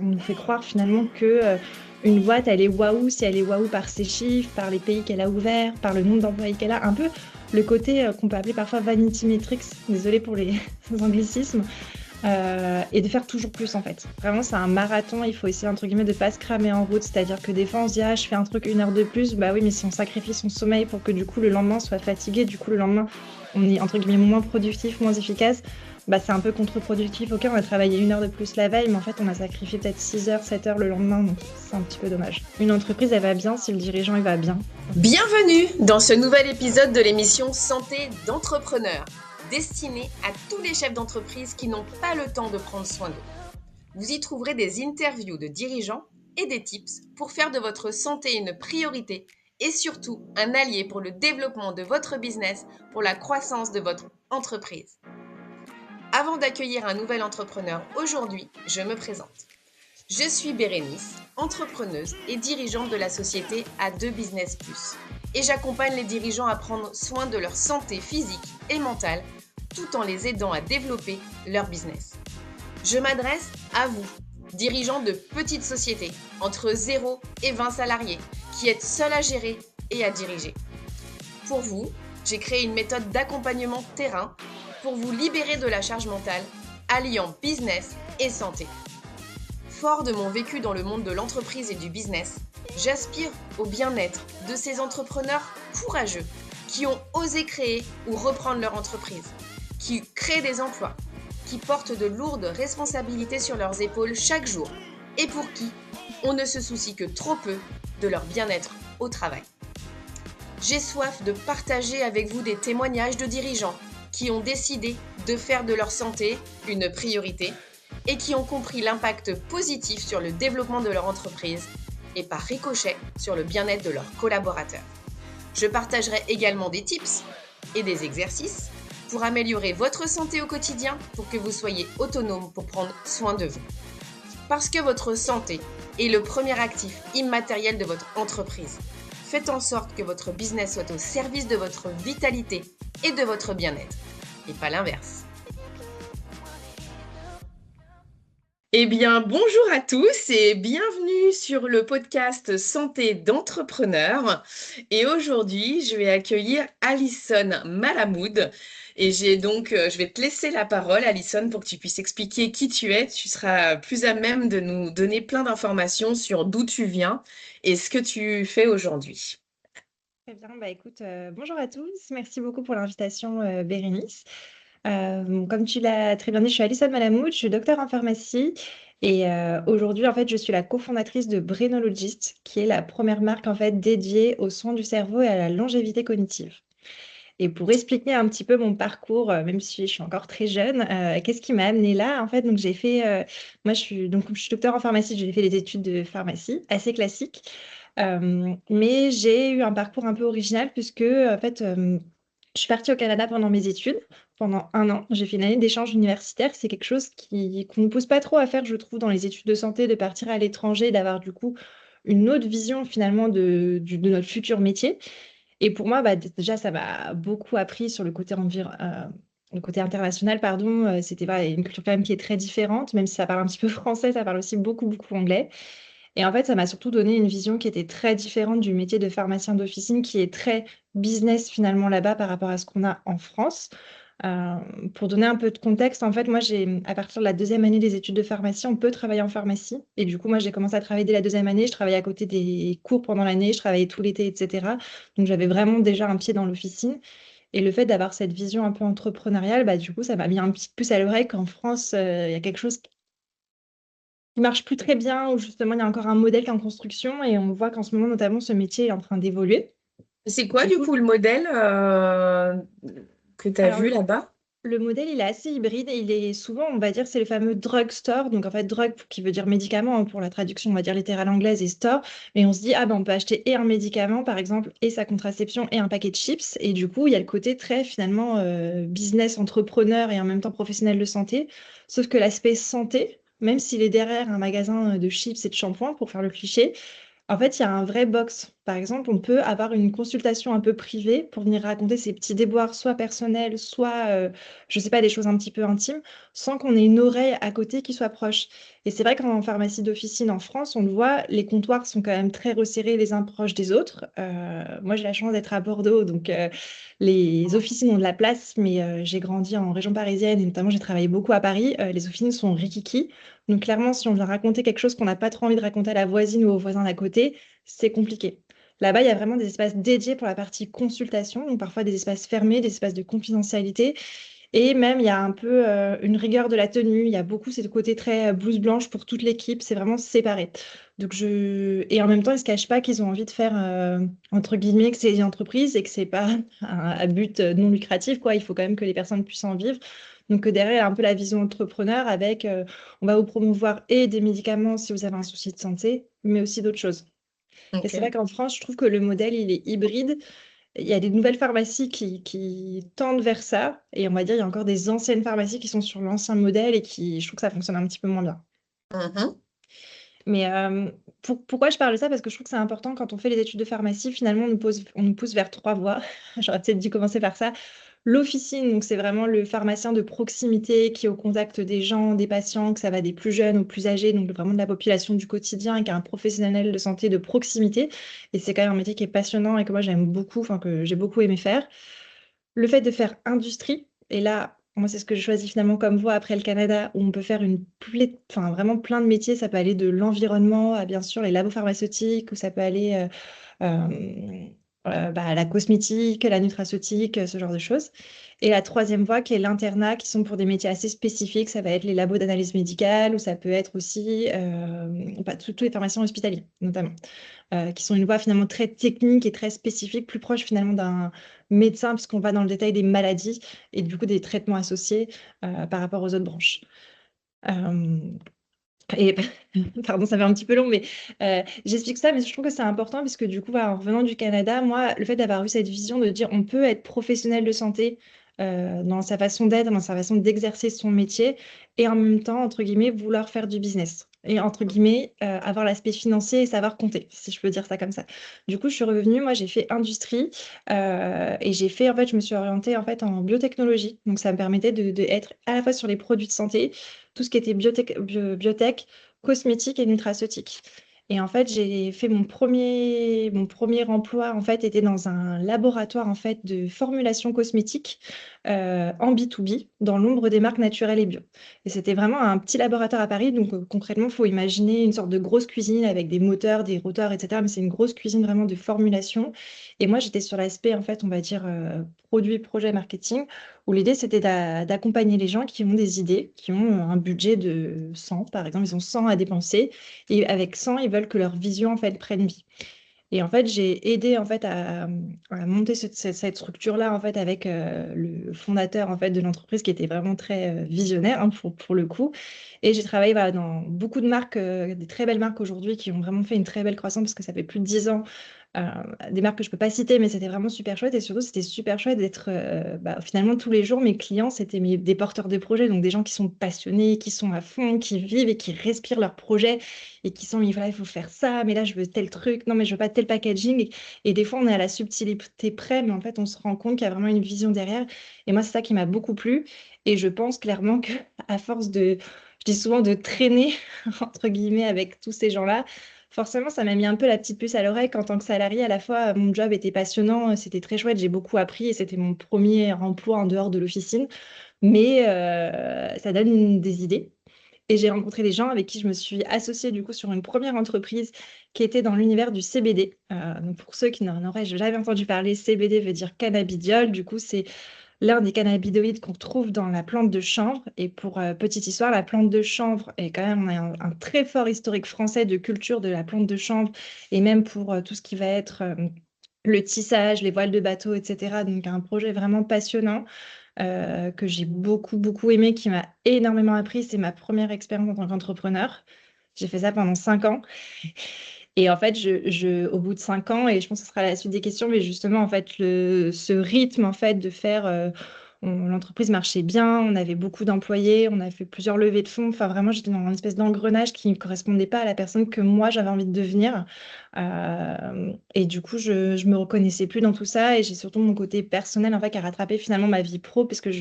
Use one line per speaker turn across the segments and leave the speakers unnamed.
on nous fait croire finalement que une boîte, elle est waouh si elle est waouh par ses chiffres, par les pays qu'elle a ouverts, par le nombre d'employés qu'elle a. Un peu le côté qu'on peut appeler parfois vanity metrics, désolé pour les anglicismes, et de faire toujours plus en fait. Vraiment, c'est un marathon, il faut essayer entre guillemets de pas se cramer en route, c'est-à-dire que des fois on se dit ah je fais un truc 1 heure de plus, bah oui mais si on sacrifie son sommeil pour que du coup le lendemain on soit fatigué, du coup le lendemain on est entre guillemets moins productif, moins efficace, bah c'est un peu contre-productif. Ok, on a travaillé 1 heure de plus la veille, mais en fait on a sacrifié peut-être 6 heures, 7 heures le lendemain, donc c'est un petit peu dommage. Une entreprise elle va bien si le dirigeant il va bien.
Bienvenue dans ce nouvel épisode de l'émission Santé d'entrepreneur, destinée à tous les chefs d'entreprise qui n'ont pas le temps de prendre soin d'eux. Vous y trouverez des interviews de dirigeants et des tips pour faire de votre santé une priorité et surtout un allié pour le développement de votre business, pour la croissance de votre entreprise. Avant d'accueillir un nouvel entrepreneur aujourd'hui, je me présente. Je suis Bérénice, entrepreneuse et dirigeante de la société A2 Business Plus. Et j'accompagne les dirigeants à prendre soin de leur santé physique et mentale tout en les aidant à développer leur business. Je m'adresse à vous, dirigeants de petites sociétés, entre 0 et 20 salariés, qui êtes seuls à gérer et à diriger. Pour vous, j'ai créé une méthode d'accompagnement terrain pour vous libérer de la charge mentale, alliant business et santé. Fort de mon vécu dans le monde de l'entreprise et du business, j'aspire au bien-être de ces entrepreneurs courageux qui ont osé créer ou reprendre leur entreprise, qui créent des emplois, qui portent de lourdes responsabilités sur leurs épaules chaque jour et pour qui on ne se soucie que trop peu de leur bien-être au travail. J'ai soif de partager avec vous des témoignages de dirigeants qui ont décidé de faire de leur santé une priorité et qui ont compris l'impact positif sur le développement de leur entreprise et par ricochet sur le bien-être de leurs collaborateurs. Je partagerai également des tips et des exercices pour améliorer votre santé au quotidien pour que vous soyez autonome pour prendre soin de vous. Parce que votre santé est le premier actif immatériel de votre entreprise. Faites en sorte que votre business soit au service de votre vitalité et de votre bien-être, et pas l'inverse. Eh bien, bonjour à tous et bienvenue sur le podcast Santé d'entrepreneur. Et aujourd'hui, je vais accueillir Alison Malamoud. Et je vais te laisser la parole, Alison, pour que tu puisses expliquer qui tu es. Tu seras plus à même de nous donner plein d'informations sur d'où tu viens et ce que tu fais aujourd'hui.
Très bien, bah écoute, bonjour à tous, merci beaucoup pour l'invitation Bérénice. Comme tu l'as très bien dit, je suis Alison Malamoud, je suis docteur en pharmacie et aujourd'hui, en fait, je suis la cofondatrice de Brainologist, qui est la première marque en fait dédiée aux soins du cerveau et à la longévité cognitive. Et pour expliquer un petit peu mon parcours, même si je suis encore très jeune, qu'est-ce qui m'a amenée là? En fait, donc j'ai fait, moi je suis docteur en pharmacie, j'ai fait des études de pharmacie assez classiques, mais j'ai eu un parcours un peu original puisque en fait, je suis partie au Canada pendant mes études, pendant 1 an. J'ai fait une année d'échange universitaire. C'est quelque chose qu'on ne pousse pas trop à faire, je trouve, dans les études de santé, de partir à l'étranger, d'avoir du coup une autre vision finalement de notre futur métier. Et pour moi, bah, déjà, ça m'a beaucoup appris sur le côté international, pardon. C'était voilà, une culture quand même qui est très différente, même si ça parle un petit peu français, ça parle aussi beaucoup, beaucoup anglais. Et en fait, ça m'a surtout donné une vision qui était très différente du métier de pharmacien d'officine, qui est très business finalement là-bas par rapport à ce qu'on a en France. Euh, pour donner un peu de contexte, en fait, moi, à partir de la 2e année des études de pharmacie, on peut travailler en pharmacie. Et du coup, moi, j'ai commencé à travailler dès la 2e année. Je travaillais à côté des cours pendant l'année, je travaillais tout l'été, etc. Donc, j'avais vraiment déjà un pied dans l'officine. Et le fait d'avoir cette vision un peu entrepreneuriale, bah, du coup, ça m'a mis un petit plus à l'oreille qu'en France, il y a quelque chose qui marche plus très bien, où justement, il y a encore un modèle qui est en construction. Et on voit qu'en ce moment, notamment, ce métier est en train d'évoluer.
C'est quoi
Du
du
coup,
coup le modèle que tu as
alors,
vu là-bas?
le modèle, il est assez hybride et il est souvent, on va dire, c'est le fameux drugstore. Donc, en fait, drug qui veut dire médicament, hein, pour la traduction, on va dire littérale anglaise et store. Mais on se dit, ah ben, on peut acheter et un médicament, par exemple, et sa contraception et un paquet de chips. Et du coup, il y a le côté très, finalement, business, entrepreneur et en même temps professionnel de santé. Sauf que l'aspect santé, même s'il est derrière un magasin de chips et de shampoing, pour faire le cliché, en fait, il y a un vrai box par exemple, on peut avoir une consultation un peu privée pour venir raconter ses petits déboires, soit personnels, soit, je sais pas, des choses un petit peu intimes, sans qu'on ait une oreille à côté qui soit proche. Et c'est vrai qu'en pharmacie d'officine en France, on le voit, les comptoirs sont quand même très resserrés les uns proches des autres. Moi, j'ai la chance d'être à Bordeaux, donc les officines ont de la place, mais j'ai grandi en région parisienne et notamment j'ai travaillé beaucoup à Paris. Les officines sont rikiki. Donc clairement, si on vient raconter quelque chose qu'on n'a pas trop envie de raconter à la voisine ou au voisin d'à côté, c'est compliqué. Là-bas, il y a vraiment des espaces dédiés pour la partie consultation, donc parfois des espaces fermés, des espaces de confidentialité. Et même, il y a un peu une rigueur de la tenue. Il y a beaucoup ce côté très blouse blanche pour toute l'équipe. C'est vraiment séparé. Et en même temps, ils ne se cachent pas qu'ils ont envie de faire, entre guillemets, que c'est une entreprise et que c'est pas à but non lucratif, quoi. Il faut quand même que les personnes puissent en vivre. Donc derrière, il y a un peu la vision entrepreneur avec, on va vous promouvoir et des médicaments si vous avez un souci de santé, mais aussi d'autres choses. Et c'est vrai
Ok.
qu'en France, je trouve que le modèle, il est hybride. Il y a des nouvelles pharmacies qui tendent vers ça. Et on va dire, il y a encore des anciennes pharmacies qui sont sur l'ancien modèle et qui, je trouve que ça fonctionne un petit peu moins bien.
Mhm.
Mais pourquoi je parle de ça? Parce que je trouve que c'est important quand on fait les études de pharmacie, finalement, on nous pousse vers trois voies. J'aurais peut-être dû commencer par ça. L'officine, donc c'est vraiment le pharmacien de proximité qui est au contact des gens, des patients, que ça va des plus jeunes aux plus âgés, donc vraiment de la population du quotidien, et qui est un professionnel de santé de proximité. Et c'est quand même un métier qui est passionnant et que moi j'aime beaucoup, enfin que j'ai beaucoup aimé faire. Le fait de faire industrie, et là, moi, c'est ce que je choisis finalement comme voie après le Canada, où on peut faire enfin, vraiment plein de métiers. Ça peut aller de l'environnement à bien sûr les labos pharmaceutiques, ou ça peut aller à la cosmétique, la nutraceutique, ce genre de choses. Et la troisième voie, qui est l'internat, qui sont pour des métiers assez spécifiques. Ça va être les labos d'analyse médicale, ou ça peut être aussi tous les pharmaciens hospitaliers, notamment qui sont une voie finalement très technique et très spécifique, plus proche finalement d'un médecin, puisqu'on va dans le détail des maladies et du coup des traitements associés par rapport aux autres branches. Euh, et pardon, ça fait un petit peu long, mais j'explique ça, mais je trouve que c'est important parce que du coup, voilà, en revenant du Canada, moi, le fait d'avoir eu cette vision de dire on peut être professionnel de santé dans sa façon d'être, dans sa façon d'exercer son métier, et en même temps, entre guillemets, vouloir faire du business. Et entre guillemets, avoir l'aspect financier et savoir compter, si je peux dire ça comme ça. Du coup, je suis revenue, moi, j'ai fait industrie et j'ai fait, en fait, je me suis orientée en fait en biotechnologie. Donc, ça me permettait de être à la fois sur les produits de santé, tout ce qui était biotech, cosmétique et nutraceutique. Et en fait, j'ai fait mon premier emploi, en fait, était dans un laboratoire, en fait, de formulation cosmétique en B2B, dans l'ombre des marques naturelles et bio. Et c'était vraiment un petit laboratoire à Paris. Donc, concrètement, il faut imaginer une sorte de grosse cuisine avec des moteurs, des rotors, etc. Mais c'est une grosse cuisine vraiment de formulation. Et moi, j'étais sur l'aspect, en fait, on va dire, produit, projet, marketing, où l'idée, c'était d'accompagner les gens qui ont des idées, qui ont un budget de 100, par exemple, ils ont 100 à dépenser, et avec 100, ils veulent que leur vision, en fait, prenne vie. Et en fait, j'ai aidé en fait à monter cette structure-là en fait avec le fondateur en fait de l'entreprise qui était vraiment très visionnaire hein, pour le coup. Et j'ai travaillé voilà, dans beaucoup de marques, des très belles marques aujourd'hui qui ont vraiment fait une très belle croissance parce que ça fait plus de 10 ans. euh, des marques que je peux pas citer, mais c'était vraiment super chouette. Et surtout, c'était super chouette d'être finalement tous les jours, mes clients, c'était des porteurs de projets, donc des gens qui sont passionnés, qui sont à fond, qui vivent et qui respirent leur projet et qui sont, mais voilà, il faut faire ça, mais là, je veux tel truc, non, mais je veux pas tel packaging. Et des fois, on est à la subtilité près, mais en fait, on se rend compte qu'il y a vraiment une vision derrière. Et moi, c'est ça qui m'a beaucoup plu. Et je pense clairement que à force je dis souvent de traîner, entre guillemets, avec tous ces gens-là, forcément, ça m'a mis un peu la petite puce à l'oreille qu'en tant que salarié, à la fois, mon job était passionnant, c'était très chouette, j'ai beaucoup appris et c'était mon premier emploi en dehors de l'officine. Mais ça donne des idées. Et j'ai rencontré des gens avec qui je me suis associée du coup sur une première entreprise qui était dans l'univers du CBD. Donc pour ceux qui n'en auraient jamais entendu parler, CBD veut dire cannabidiol. Du coup, c'est l'un des cannabinoïdes qu'on trouve dans la plante de chanvre. Et pour petite histoire, la plante de chanvre est quand même un très fort historique français de culture de la plante de chanvre et même pour tout ce qui va être le tissage, les voiles de bateau, etc. Donc un projet vraiment passionnant que j'ai beaucoup, beaucoup aimé, qui m'a énormément appris. C'est ma première expérience en tant qu'entrepreneur. J'ai fait ça pendant 5 ans. Et en fait, au bout de 5 ans, et je pense que ce sera la suite des questions, mais justement, en fait, ce rythme, en fait, de faire, L'entreprise marchait bien, on avait beaucoup d'employés, on a fait plusieurs levées de fonds. Enfin, vraiment, j'étais dans une espèce d'engrenage qui ne correspondait pas à la personne que moi, j'avais envie de devenir. Et du coup, je me reconnaissais plus dans tout ça. Et j'ai surtout mon côté personnel, en fait, qui a rattrapé finalement ma vie pro, parce que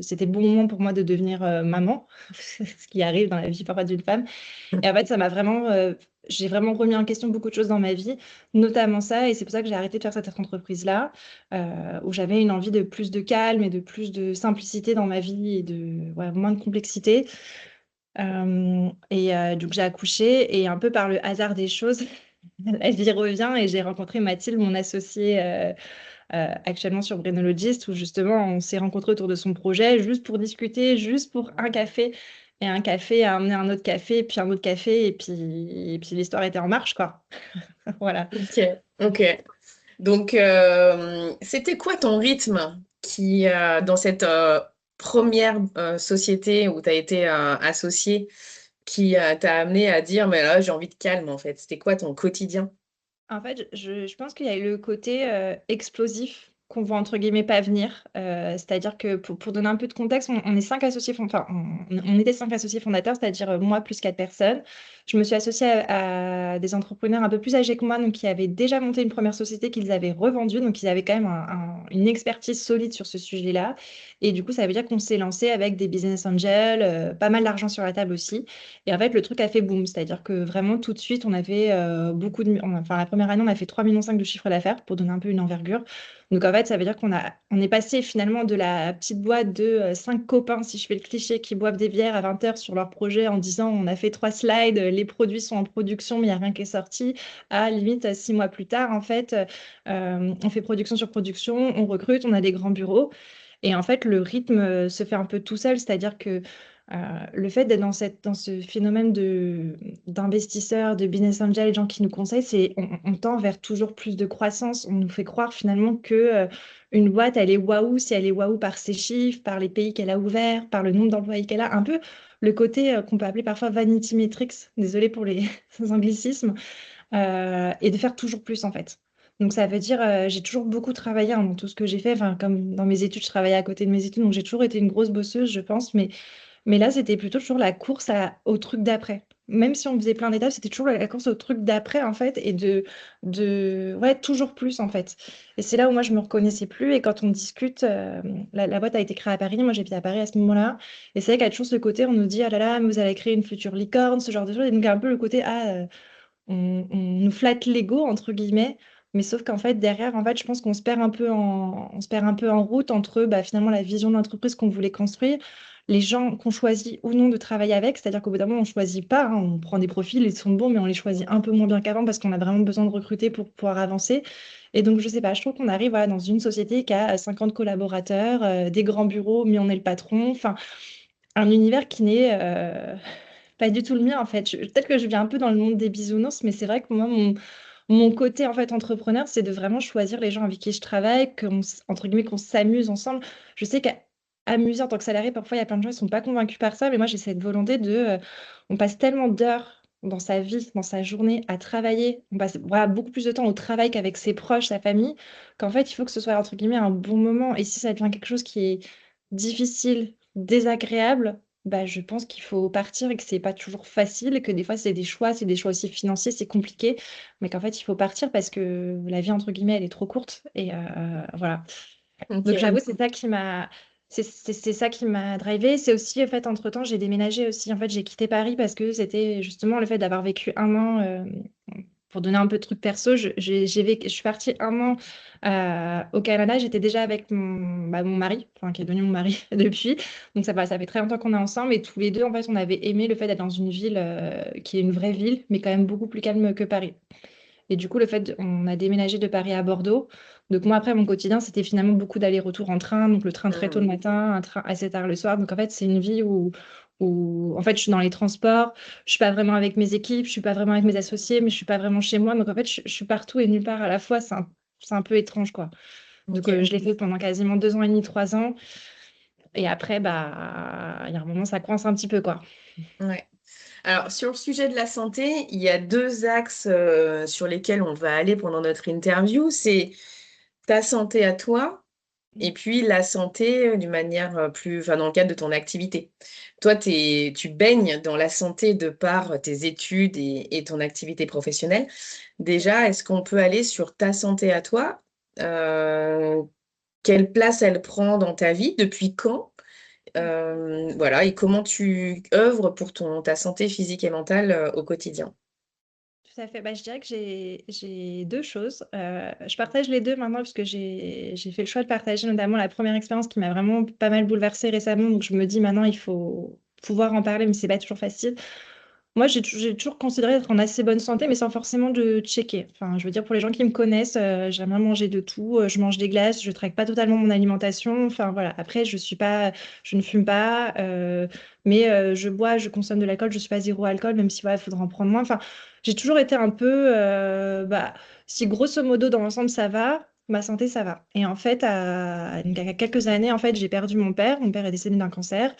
c'était le bon moment pour moi de devenir maman, ce qui arrive dans la vie parfois d'une femme. Et en fait, j'ai vraiment remis en question beaucoup de choses dans ma vie, notamment ça. Et c'est pour ça que j'ai arrêté de faire cette entreprise-là, où j'avais une envie de plus de calme et de plus de simplicité dans ma vie et de moins de complexité. Donc j'ai accouché et un peu par le hasard des choses, la vie revient et j'ai rencontré Mathilde, mon associée actuellement sur Brainologist, où justement on s'est rencontrés autour de son projet juste pour discuter, juste pour un café. Et un café a amené un autre café, puis un autre café, et puis l'histoire était en marche, quoi. Voilà.
Ok, ok. Donc, c'était quoi ton rythme dans cette première société où tu as été associé qui t'a amené à dire, mais là, j'ai envie de calme, en fait. C'était quoi ton quotidien?
En fait, je pense qu'il y a eu le côté explosif qu'on voit entre guillemets pas venir. C'est-à-dire que pour donner un peu de contexte, on est cinq associés, enfin, on était cinq associés fondateurs, c'est-à-dire moi plus quatre personnes. Je me suis associée à des entrepreneurs un peu plus âgés que moi, donc qui avaient déjà monté une première société qu'ils avaient revendue, donc ils avaient quand même une expertise solide sur ce sujet-là. Et du coup, ça veut dire qu'on s'est lancé avec des business angels, pas mal d'argent sur la table aussi. Et en fait, le truc a fait boom, c'est-à-dire que vraiment tout de suite, on avait enfin la première année, on a fait 3,5 millions de chiffre d'affaires pour donner un peu une envergure. Donc en fait, ça veut dire on est passé finalement de la petite boîte de cinq copains, si je fais le cliché, qui boivent des bières à 20 heures sur leur projet en disant on a fait trois slides, les produits sont en production, mais il n'y a rien qui est sorti, à limite 6 mois plus tard, en fait, on fait production sur production, on recrute, on a des grands bureaux. Et en fait, le rythme se fait un peu tout seul, c'est-à-dire que le fait d'être dans ce phénomène d'investisseurs, de business angels, les gens qui nous conseillent, on tend vers toujours plus de croissance. On nous fait croire finalement que une boîte, elle est waouh si elle est waouh par ses chiffres, par les pays qu'elle a ouverts, par le nombre d'employés qu'elle a. Un peu le côté qu'on peut appeler parfois vanity metrics, désolé pour les anglicismes, et de faire toujours plus en fait. Donc ça veut dire, j'ai toujours beaucoup travaillé dans tout ce que j'ai fait. Enfin, comme dans mes études, je travaillais à côté de mes études, donc j'ai toujours été une grosse bosseuse, je pense. Mais là, c'était plutôt toujours la course au truc d'après. Même si on faisait plein d'étapes, c'était toujours la course au truc d'après, en fait, et ouais, toujours plus, en fait. Et c'est là où moi, je me reconnaissais plus. Et quand on discute, la boîte a été créée à Paris. Moi, j'étais à Paris à ce moment-là. Et c'est vrai qu'il y a toujours ce côté, on nous dit, ah là là, mais vous allez créer une future licorne, ce genre de choses. Et donc, il y a un peu le côté, on nous flatte l'ego, entre guillemets. Mais sauf qu'en fait, derrière, en fait, je pense qu'on se perd un peu on se perd un peu en route entre bah, finalement la vision de l'entreprise qu'on voulait construire, les gens qu'on choisit ou non de travailler avec. C'est-à-dire qu'au bout d'un moment, on ne choisit pas, hein, on prend des profils, ils sont bons, mais on les choisit un peu moins bien qu'avant parce qu'on a vraiment besoin de recruter pour pouvoir avancer. Et donc, je sais pas, je trouve qu'on arrive voilà, dans une société qui a 50 collaborateurs, des grands bureaux, mais on est le patron. Enfin, un univers qui n'est pas du tout le mien en fait. Peut-être que je viens un peu dans le monde des bisounours, mais c'est vrai que moi, mon côté en fait entrepreneur, c'est de vraiment choisir les gens avec qui je travaille, entre guillemets, qu'on s'amuse ensemble. Je sais qu'amuser en tant que salarié, parfois il y a plein de gens qui sont pas convaincus par ça, mais moi j'ai cette volonté on passe tellement d'heures dans sa vie, dans sa journée à travailler, on passe voilà, beaucoup plus de temps au travail qu'avec ses proches, sa famille, qu'en fait il faut que ce soit entre guillemets un bon moment. Et si ça devient quelque chose qui est difficile, désagréable, bah, je pense qu'il faut partir et que c'est pas toujours facile et que des fois c'est des choix aussi financiers, c'est compliqué, mais qu'en fait il faut partir parce que la vie entre guillemets elle est trop courte et voilà. Donc
Ok.
j'avoue c'est ça qui m'a drivé. C'est aussi en fait entre-temps j'ai déménagé aussi. En fait j'ai quitté Paris parce que c'était justement le fait d'avoir vécu un an. Pour donner un peu de trucs perso, je suis partie un an au Canada. J'étais déjà avec mon mari, enfin, qui est devenu mon mari depuis. Donc ça fait très longtemps qu'on est ensemble. Et tous les deux, en fait, on avait aimé le fait d'être dans une ville qui est une vraie ville, mais quand même beaucoup plus calme que Paris. Et du coup, on a déménagé de Paris à Bordeaux. Donc moi, après, mon quotidien, c'était finalement beaucoup d'allers-retours en train. Donc le train très tôt le
Hmm.
matin, un train assez tard le soir. Donc en fait, c'est une vie où en fait, je suis dans les transports. Je suis pas vraiment avec mes équipes. Je suis pas vraiment avec mes associés, mais je suis pas vraiment chez moi. Donc en fait, je suis partout et nulle part à la fois. C'est un peu étrange, quoi. Donc
Ok.
je l'ai fait pendant quasiment 2 ans et demi, 3 ans. Et après, bah, il y a un moment, ça coince un petit peu, quoi.
Ouais. Alors, sur le sujet de la santé, il y a deux axes sur lesquels on va aller pendant notre interview. C'est ta santé à toi et puis la santé d'une manière plus, enfin, dans le cadre de ton activité. Toi, tu baignes dans la santé de par tes études et ton activité professionnelle. Déjà, est-ce qu'on peut aller sur ta santé à toi? Euh, Quelle place elle prend dans ta vie? Depuis quand? Voilà, et comment tu œuvres pour ta santé physique et mentale au quotidien?
Tout à fait. Bah, je dirais que j'ai deux choses. Je partage les deux maintenant parce que j'ai fait le choix de partager notamment la première expérience qui m'a vraiment pas mal bouleversée récemment. Donc je me dis maintenant il faut pouvoir en parler, mais c'est pas toujours facile. Moi, j'ai toujours considéré être en assez bonne santé, mais sans forcément de checker. Enfin, je veux dire, pour les gens qui me connaissent, j'aime bien manger de tout. Je mange des glaces, je traque pas totalement mon alimentation. Enfin, voilà. Après, je ne fume pas, mais je bois, je consomme de l'alcool. Je suis pas zéro alcool, même si, voilà, il faudra en prendre moins. Enfin, j'ai toujours été un peu, bah, si grosso modo, dans l'ensemble, ça va. Ma santé, ça va. Et en fait, il y a quelques années, en fait, j'ai perdu mon père. Mon père est décédé d'un cancer.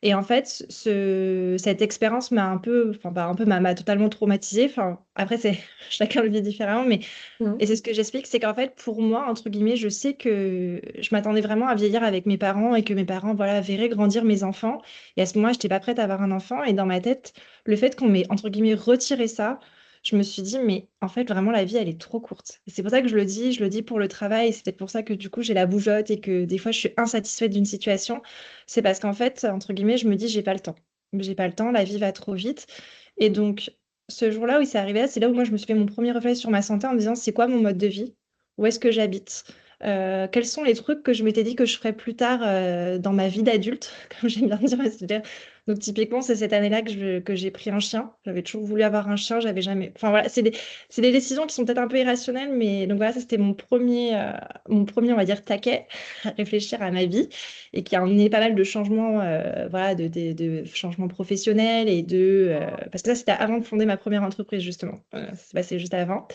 Et en fait, cette expérience m'a un peu, enfin pas un peu, m'a totalement traumatisée. Enfin, après, c'est chacun le vit différemment, mais
Mhm.
et c'est ce que j'explique, c'est qu'en fait, pour moi, entre guillemets, je sais que je m'attendais vraiment à vieillir avec mes parents et que mes parents, voilà, verraient grandir mes enfants. Et à ce moment-là, je n'étais pas prête à avoir un enfant. Et dans ma tête, le fait qu'on m'ait, entre guillemets, retiré ça, je me suis dit, mais en fait, vraiment, la vie, elle est trop courte. Et c'est pour ça que je le dis pour le travail. Et c'est peut-être pour ça que du coup, j'ai la bougeotte et que des fois, je suis insatisfaite d'une situation. C'est parce qu'en fait, entre guillemets, je me dis, j'ai pas le temps. J'ai pas le temps, la vie va trop vite. Et donc, ce jour-là où il s'est arrivé, c'est là où moi je me suis fait mon premier réflexe sur ma santé en me disant c'est quoi mon mode de vie? Où est-ce que j'habite? Quels sont les trucs que je m'étais dit que je ferais plus tard dans ma vie d'adulte, comme j'aime bien dire. Donc typiquement, c'est cette année-là que j'ai pris un chien. J'avais toujours voulu avoir un chien, j'avais jamais. Enfin voilà, c'est des décisions qui sont peut-être un peu irrationnelles, mais donc voilà, ça c'était mon premier, on va dire, taquet à réfléchir à ma vie et qui a emmené pas mal de changements, voilà, de changements professionnels et parce que ça, c'était avant de fonder ma première entreprise, justement. Ça s'est passé juste avant.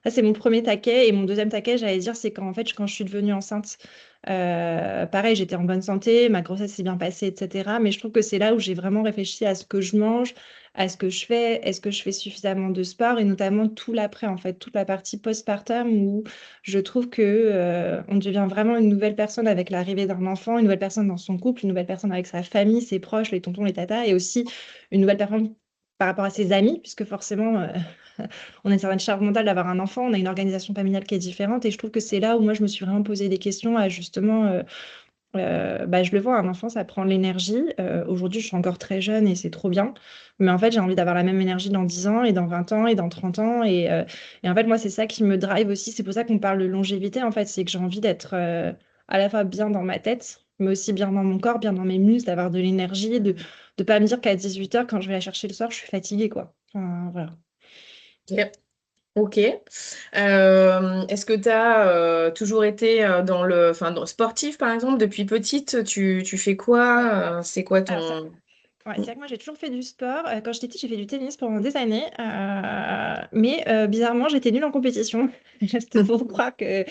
Ça, c'est mon premier taquet. Et mon deuxième taquet, j'allais dire, c'est quand, en fait, quand je suis devenue enceinte, pareil, j'étais en bonne santé, ma grossesse s'est bien passée, etc. Mais je trouve que c'est là où j'ai vraiment réfléchi à ce que je mange, à ce que je fais, est-ce que je fais suffisamment de sport et notamment tout l'après, en fait, toute la partie postpartum où je trouve que, on devient vraiment une nouvelle personne avec l'arrivée d'un enfant, une nouvelle personne dans son couple, une nouvelle personne avec sa famille, ses proches, les tontons, les tatas, et aussi une nouvelle personne par rapport à ses amis, puisque forcément, on a une certaine charge mentale d'avoir un enfant, on a une organisation familiale qui est différente, et je trouve que c'est là où moi je me suis vraiment posé des questions à justement, bah, je le vois, un enfant, ça prend de l'énergie. Aujourd'hui, je suis encore très jeune et c'est trop bien. Mais en fait, j'ai envie d'avoir la même énergie dans 10 ans et dans 20 ans et dans 30 ans. Et en fait, moi, c'est ça qui me drive aussi. C'est pour ça qu'on parle de longévité, en fait. C'est que j'ai envie d'être à la fois bien dans ma tête, mais aussi bien dans mon corps, bien dans mes muscles, d'avoir de l'énergie, de ne pas me dire qu'à 18 heures, quand je vais la chercher le soir, je suis fatiguée, quoi. Enfin, voilà.
Ok. Ok. Est-ce que tu as toujours été enfin, sportif, par exemple, depuis petite? Tu fais quoi? C'est quoi
Alors,
ton...
ouais, c'est vrai que moi j'ai toujours fait du sport. Quand j'étais petite, j'ai fait du tennis pendant des années. Mais bizarrement, j'étais nulle en compétition. Reste pour croire que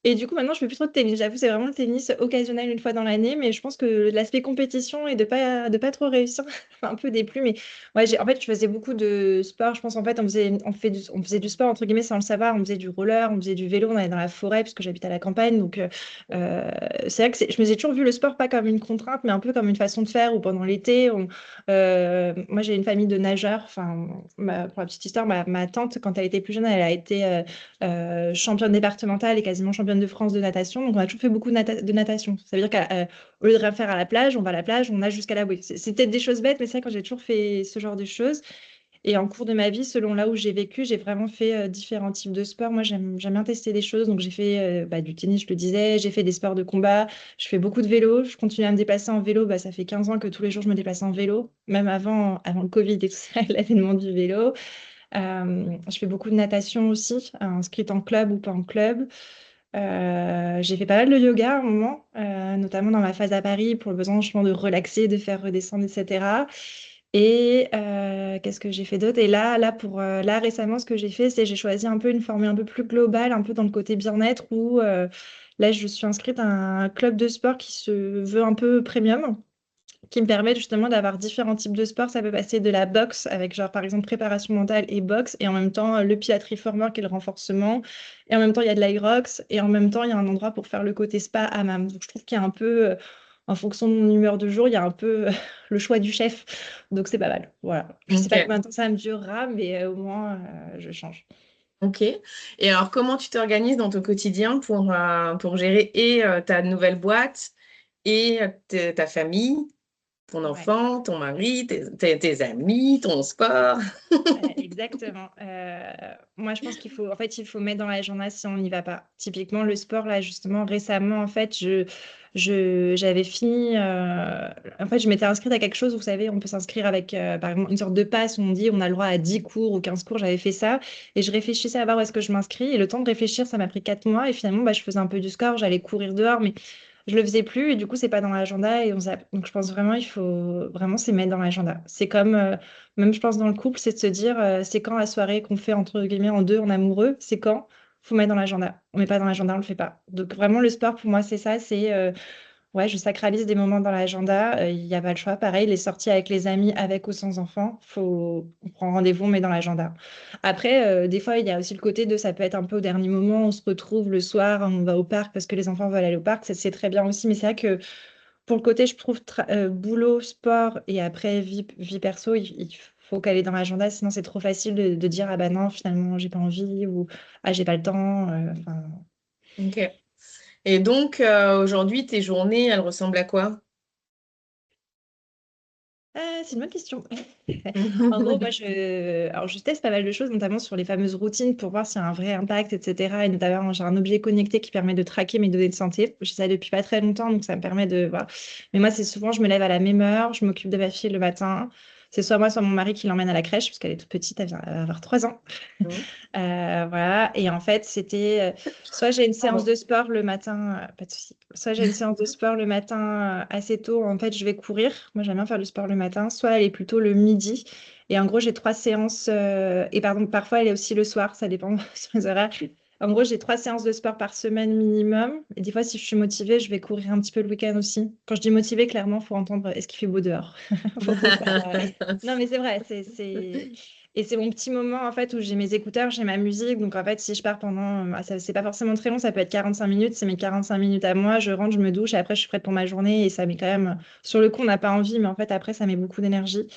et du coup, maintenant, je fais plus trop de tennis. J'avoue, c'est vraiment le tennis occasionnel une fois dans l'année, mais je pense que l'aspect compétition et de pas trop réussir m'a un peu déplu. Mais ouais, en fait, je faisais beaucoup de sport. Je pense en fait, on faisait du sport entre guillemets sans le savoir. On faisait du roller, on faisait du vélo, on allait dans la forêt parce que j'habite à la campagne. Donc, c'est vrai que je me suis toujours vu le sport pas comme une contrainte, mais un peu comme une façon de faire. Ou pendant l'été, moi, j'ai une famille de nageurs. Enfin, pour la petite histoire, ma tante, quand elle était plus jeune, elle a été championne départementale et quasiment championne de France de natation. Donc, on a toujours fait beaucoup de natation. Ça veut dire qu'au lieu de rien faire à la plage, on va à la plage, on nage jusqu'à la bouée. C'est peut-être des choses bêtes, mais c'est vrai que j'ai toujours fait ce genre de choses. Et en cours de ma vie, selon là où j'ai vécu, j'ai vraiment fait différents types de sports. Moi, j'aime bien tester des choses. Donc, j'ai fait bah, du tennis, je le disais. J'ai fait des sports de combat. Je fais beaucoup de vélo. Je continue à me déplacer en vélo. Bah, ça fait 15 ans que tous les jours, je me déplace en vélo. Même avant le Covid et tout ça, l'avènement du vélo. Je fais beaucoup de natation aussi, inscrite en club ou pas en club. J'ai fait pas mal de yoga à un moment, notamment dans ma phase à Paris pour le besoin justement de relaxer, de faire redescendre, etc. Et qu'est-ce que j'ai fait d'autre? Et là récemment, ce que j'ai fait, c'est j'ai choisi un peu une formule un peu plus globale, un peu dans le côté bien-être, où là je suis inscrite à un club de sport qui se veut un peu premium qui me permet justement d'avoir différents types de sports. Ça peut passer de la boxe avec genre par exemple préparation mentale et boxe et en même temps le Pilates Reformer qui est le renforcement et en même temps il y a de l'Aerox et en même temps il y a un endroit pour faire le côté spa hammam. Donc je trouve qu'il y a un peu en fonction de mon humeur de jour, il y a un peu le choix du chef. Donc c'est pas mal. Voilà. Je sais pas
Ok.
combien de temps ça me durera mais au moins je change.
Ok. Et alors, comment tu t'organises dans ton quotidien pour gérer et ta nouvelle boîte et ta famille, ton
Ouais.
enfant, ton mari, tes amis, ton sport?
Exactement. Moi, je pense en fait, il faut mettre dans l'agenda si on n'y va pas. Typiquement, le sport, là, justement, récemment, en fait, j'avais fini. En fait, je m'étais inscrite à quelque chose. Vous savez, on peut s'inscrire avec, par exemple, une sorte de passe où on dit on a le droit à 10 cours ou 15 cours. J'avais fait ça et je réfléchissais à voir où est-ce que je m'inscris. Et le temps de réfléchir, ça m'a pris 4 mois. Et finalement, bah, je faisais un peu du sport. J'allais courir dehors, mais je le faisais plus. Et du coup, c'est pas dans l'agenda. Et on zappe. Donc, je pense vraiment, il faut vraiment c'est mettre dans l'agenda. C'est comme. Même, je pense, dans le couple, c'est de se dire, c'est quand la soirée qu'on fait, entre guillemets, en deux, en amoureux, c'est quand? Faut mettre dans l'agenda. On met pas dans l'agenda, on le fait pas. Donc, vraiment, le sport, pour moi, c'est ça. Ouais, je sacralise des moments dans l'agenda. Il n'y a pas le choix. Pareil, les sorties avec les amis, avec ou sans enfants, on prend rendez-vous, on met dans l'agenda. Après, des fois, il y a aussi le côté de, ça peut être un peu au dernier moment, on se retrouve le soir, on va au parc parce que les enfants veulent aller au parc. Ça, c'est très bien aussi. Mais c'est vrai que pour le côté, je trouve, boulot, sport et après vie perso, il faut qu'elle est dans l'agenda, sinon c'est trop facile de dire, ah bah non, finalement, j'ai pas envie ou ah, j'ai pas le temps. Enfin,
Ok. Et donc, aujourd'hui, tes journées, elles ressemblent à quoi?
c'est une bonne question. En gros, alors je teste pas mal de choses, notamment sur les fameuses routines pour voir s'il y a un vrai impact, etc. Et notamment, j'ai un objet connecté qui permet de traquer mes données de santé. Je fais ça depuis pas très longtemps, donc ça me permet de voir. Mais moi, c'est souvent, je me lève à la même heure, je m'occupe de ma fille le matin. C'est soit moi, soit mon mari qui l'emmène à la crèche, parce qu'elle est toute petite, elle va avoir 3 ans.
Mhm.
Voilà. Et en fait, soit j'ai une séance
Pardon.
de sport le matin, pas de souci. Soit j'ai une séance de sport le matin assez tôt. En fait, je vais courir. Moi, j'aime bien faire du sport le matin. Soit elle est plutôt le midi. Et en gros, j'ai 3 séances. Et pardon, parfois, elle est aussi le soir. Ça dépend sur les horaires. En gros, j'ai 3 séances de sport par semaine minimum. Et des fois, si je suis motivée, je vais courir un petit peu le week-end aussi. Quand je dis motivée, clairement, il faut entendre est-ce qu'il fait beau dehors. Faut pas- Non, mais c'est vrai. Et c'est mon petit moment en fait où j'ai mes écouteurs, j'ai ma musique. Donc en fait, si je pars pendant, c'est pas forcément très long, ça peut être 45 minutes, c'est mes 45 minutes à moi. Je rentre, je me douche et après je suis prête pour ma journée. Et ça met quand même, sur le coup, on n'a pas envie, mais en fait, après, ça met beaucoup d'énergie.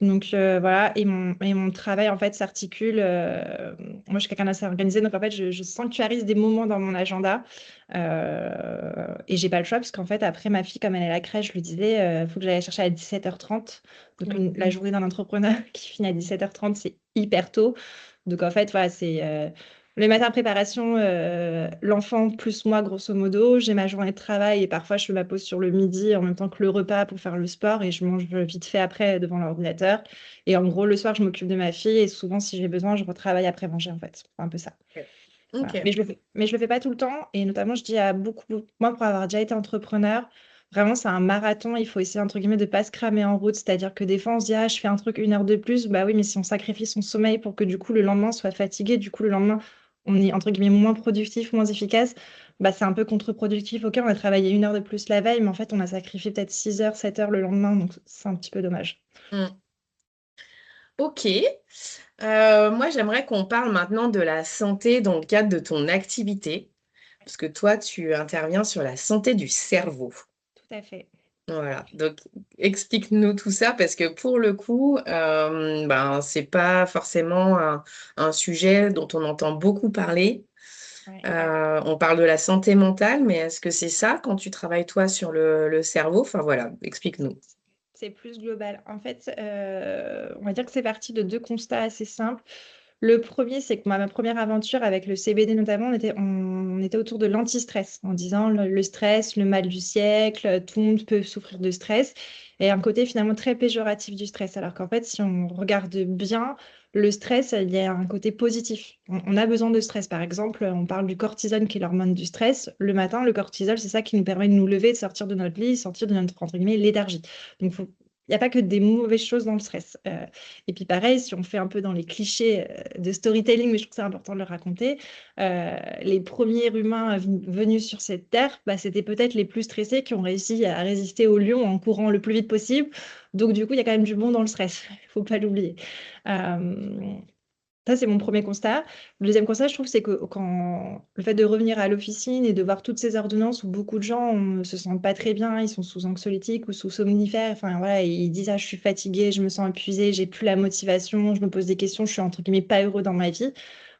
Donc voilà, et mon travail en fait s'articule. Moi, je suis quelqu'un d'assez organisé, donc en fait, je sanctuarise des moments dans mon agenda. Et j'ai pas le choix, parce qu'en fait, après ma fille, comme elle est à la crèche, je lui disais, il faut que j'aille la chercher à 17h30. Donc la journée d'un entrepreneur qui finit à 17h30, c'est hyper tôt. Donc en fait, voilà, c'est le matin préparation, l'enfant plus moi, grosso modo. J'ai ma journée de travail et parfois je fais ma pause sur le midi en même temps que le repas pour faire le sport et je mange vite fait après devant l'ordinateur. Et en gros, le soir, je m'occupe de ma fille et souvent, si j'ai besoin, je retravaille après manger en fait. C'est un peu ça.
Ok.
Voilà. Mais je le fais pas tout le temps. Et notamment, je dis à beaucoup, moi, pour avoir déjà été entrepreneur, vraiment, c'est un marathon. Il faut essayer, entre guillemets, de pas se cramer en route. C'est-à-dire que des fois, on se dit, ah, je fais un truc 1 heure de plus. Bah oui, mais si on sacrifie son sommeil pour que du coup, le lendemain, on soit fatigué, du coup, le lendemain, on est, entre guillemets, moins productif, moins efficace, bah c'est un peu contre-productif. Ok, on a travaillé 1 heure de plus la veille, mais en fait, on a sacrifié peut-être 6 heures, 7 heures le lendemain. Donc, c'est un petit peu dommage.
Mm. Ok. Moi, j'aimerais qu'on parle maintenant de la santé dans le cadre de ton activité, parce que toi, tu interviens sur la santé du cerveau.
Tout à fait.
Voilà, donc explique-nous tout ça parce que pour le coup, ben, c'est pas forcément un sujet dont on entend beaucoup parler.
Ouais.
On parle de la santé mentale, mais est-ce que c'est ça quand tu travailles toi sur le cerveau? Enfin voilà, explique-nous.
C'est plus global. En fait, on va dire que c'est parti de 2 constats assez simples. Le premier, c'est que ma première aventure avec le CBD notamment, on était autour de l'anti-stress, en disant le stress, le mal du siècle, tout le monde peut souffrir de stress, et un côté finalement très péjoratif du stress. Alors qu'en fait, si on regarde bien, le stress, il y a un côté positif. On a besoin de stress. Par exemple, on parle du cortisol, qui est l'hormone du stress. Le matin, le cortisol, c'est ça qui nous permet de nous lever, de sortir de notre lit, sortir de notre, entre guillemets, léthargie. Donc, il n'y a pas que des mauvaises choses dans le stress. Et puis pareil, si on fait un peu dans les clichés de storytelling, mais je trouve que c'est important de le raconter, les premiers humains venus sur cette terre, bah, c'était peut-être les plus stressés qui ont réussi à résister au lion en courant le plus vite possible. Donc du coup, il y a quand même du bon dans le stress, il ne faut pas l'oublier. Euh, Ça, c'est mon premier constat. Le deuxième constat, je trouve, c'est que quand le fait de revenir à l'officine et de voir toutes ces ordonnances où beaucoup de gens ne se sentent pas très bien, ils sont sous anxiolytiques ou sous somnifères, enfin voilà, et ils disent, ah, je suis fatiguée, je me sens épuisée, j'ai plus la motivation, je me pose des questions, je suis entre guillemets pas heureux dans ma vie.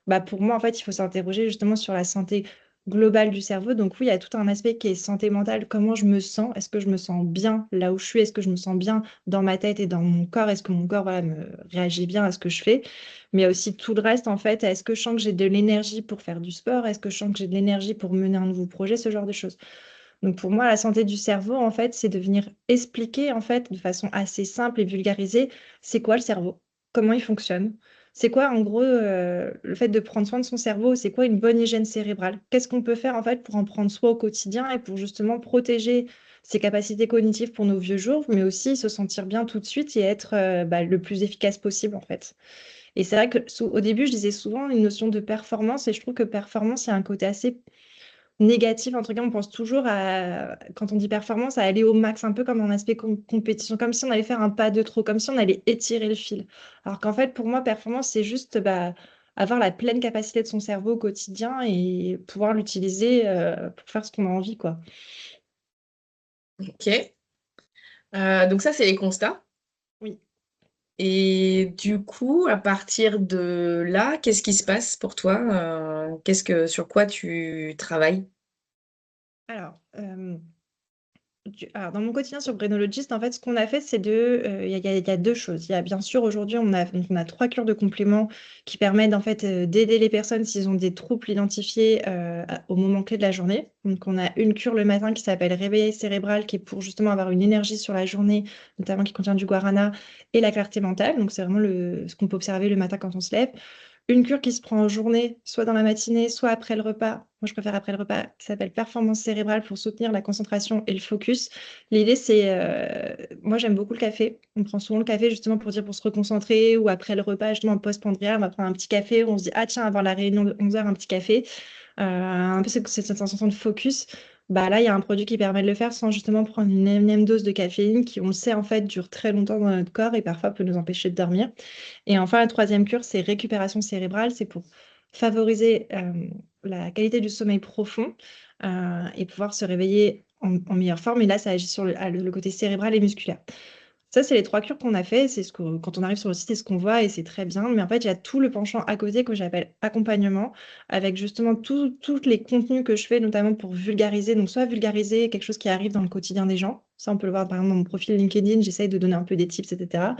Bah, pour moi, en fait, il faut s'interroger justement sur la santé globale du cerveau. Donc oui, il y a tout un aspect qui est santé mentale. Comment je me sens? Est-ce que je me sens bien là où je suis? Est-ce que je me sens bien dans ma tête et dans mon corps? Est-ce que mon corps, voilà, me réagit bien à ce que je fais? Mais il y a aussi tout le reste, en fait. Est-ce que je sens que j'ai de l'énergie pour faire du sport? Est-ce que je sens que j'ai de l'énergie pour mener un nouveau projet? Ce genre de choses. Donc pour moi, la santé du cerveau, en fait, c'est de venir expliquer, en fait, de façon assez simple et vulgarisée, c'est quoi le cerveau, comment il fonctionne, c'est quoi, en gros, le fait de prendre soin de son cerveau, c'est quoi une bonne hygiène cérébrale, qu'est-ce qu'on peut faire, en fait, pour en prendre soin au quotidien et pour justement protéger ses capacités cognitives pour nos vieux jours, mais aussi se sentir bien tout de suite et être bah, le plus efficace possible, en fait. Et c'est vrai que au début, je disais souvent une notion de performance et je trouve que performance, il y a un côté assez négative, entre guillemets, on pense toujours à, quand on dit performance, à aller au max, un peu comme un aspect compétition, comme si on allait faire un pas de trop, comme si on allait étirer le fil. Alors qu'en fait, pour moi, performance, c'est juste bah, avoir la pleine capacité de son cerveau au quotidien et pouvoir l'utiliser pour faire ce qu'on a envie, quoi.
Ok. Donc ça, c'est les constats.
Oui.
Et du coup, à partir de là, qu'est-ce qui se passe pour toi? Sur quoi tu travailles?
Alors, alors, dans mon quotidien sur Branologist, en fait, ce qu'on a fait, c'est il y a deux choses. Il y a bien sûr aujourd'hui, on a trois cures de compléments qui permettent en fait d'aider les personnes s'ils ont des troubles identifiés au moment clé de la journée. Donc, on a une cure le matin qui s'appelle Réveil cérébral, qui est pour justement avoir une énergie sur la journée, notamment qui contient du guarana et la clarté mentale. Donc, c'est vraiment ce qu'on peut observer le matin quand on se lève. Une cure qui se prend en journée, soit dans la matinée, soit après le repas. Moi, je préfère après le repas, qui s'appelle Performance cérébrale pour soutenir la concentration et le focus. L'idée, c'est, moi, j'aime beaucoup le café. On prend souvent le café justement pour dire pour se reconcentrer ou après le repas, justement, en post-prandial, on va prendre un petit café. On se dit, ah tiens, avant la réunion de 11 heures, un petit café. Un peu cette sensation de focus. Bah là, il y a un produit qui permet de le faire sans justement prendre une énième dose de caféine qui, on le sait, en fait, dure très longtemps dans notre corps et parfois peut nous empêcher de dormir. Et enfin, la troisième cure, c'est récupération cérébrale. C'est pour favoriser la qualité du sommeil profond et pouvoir se réveiller en meilleure forme. Et là, ça agit sur le côté cérébral et musculaire. Ça, c'est les trois cures qu'on a fait. C'est quand on arrive sur le site, c'est ce qu'on voit et c'est très bien. Mais en fait, il y a tout le penchant à côté que j'appelle accompagnement, avec justement tous les contenus que je fais, notamment pour vulgariser. Donc, soit vulgariser quelque chose qui arrive dans le quotidien des gens. Ça, on peut le voir par exemple dans mon profil LinkedIn. J'essaye de donner un peu des tips, etc.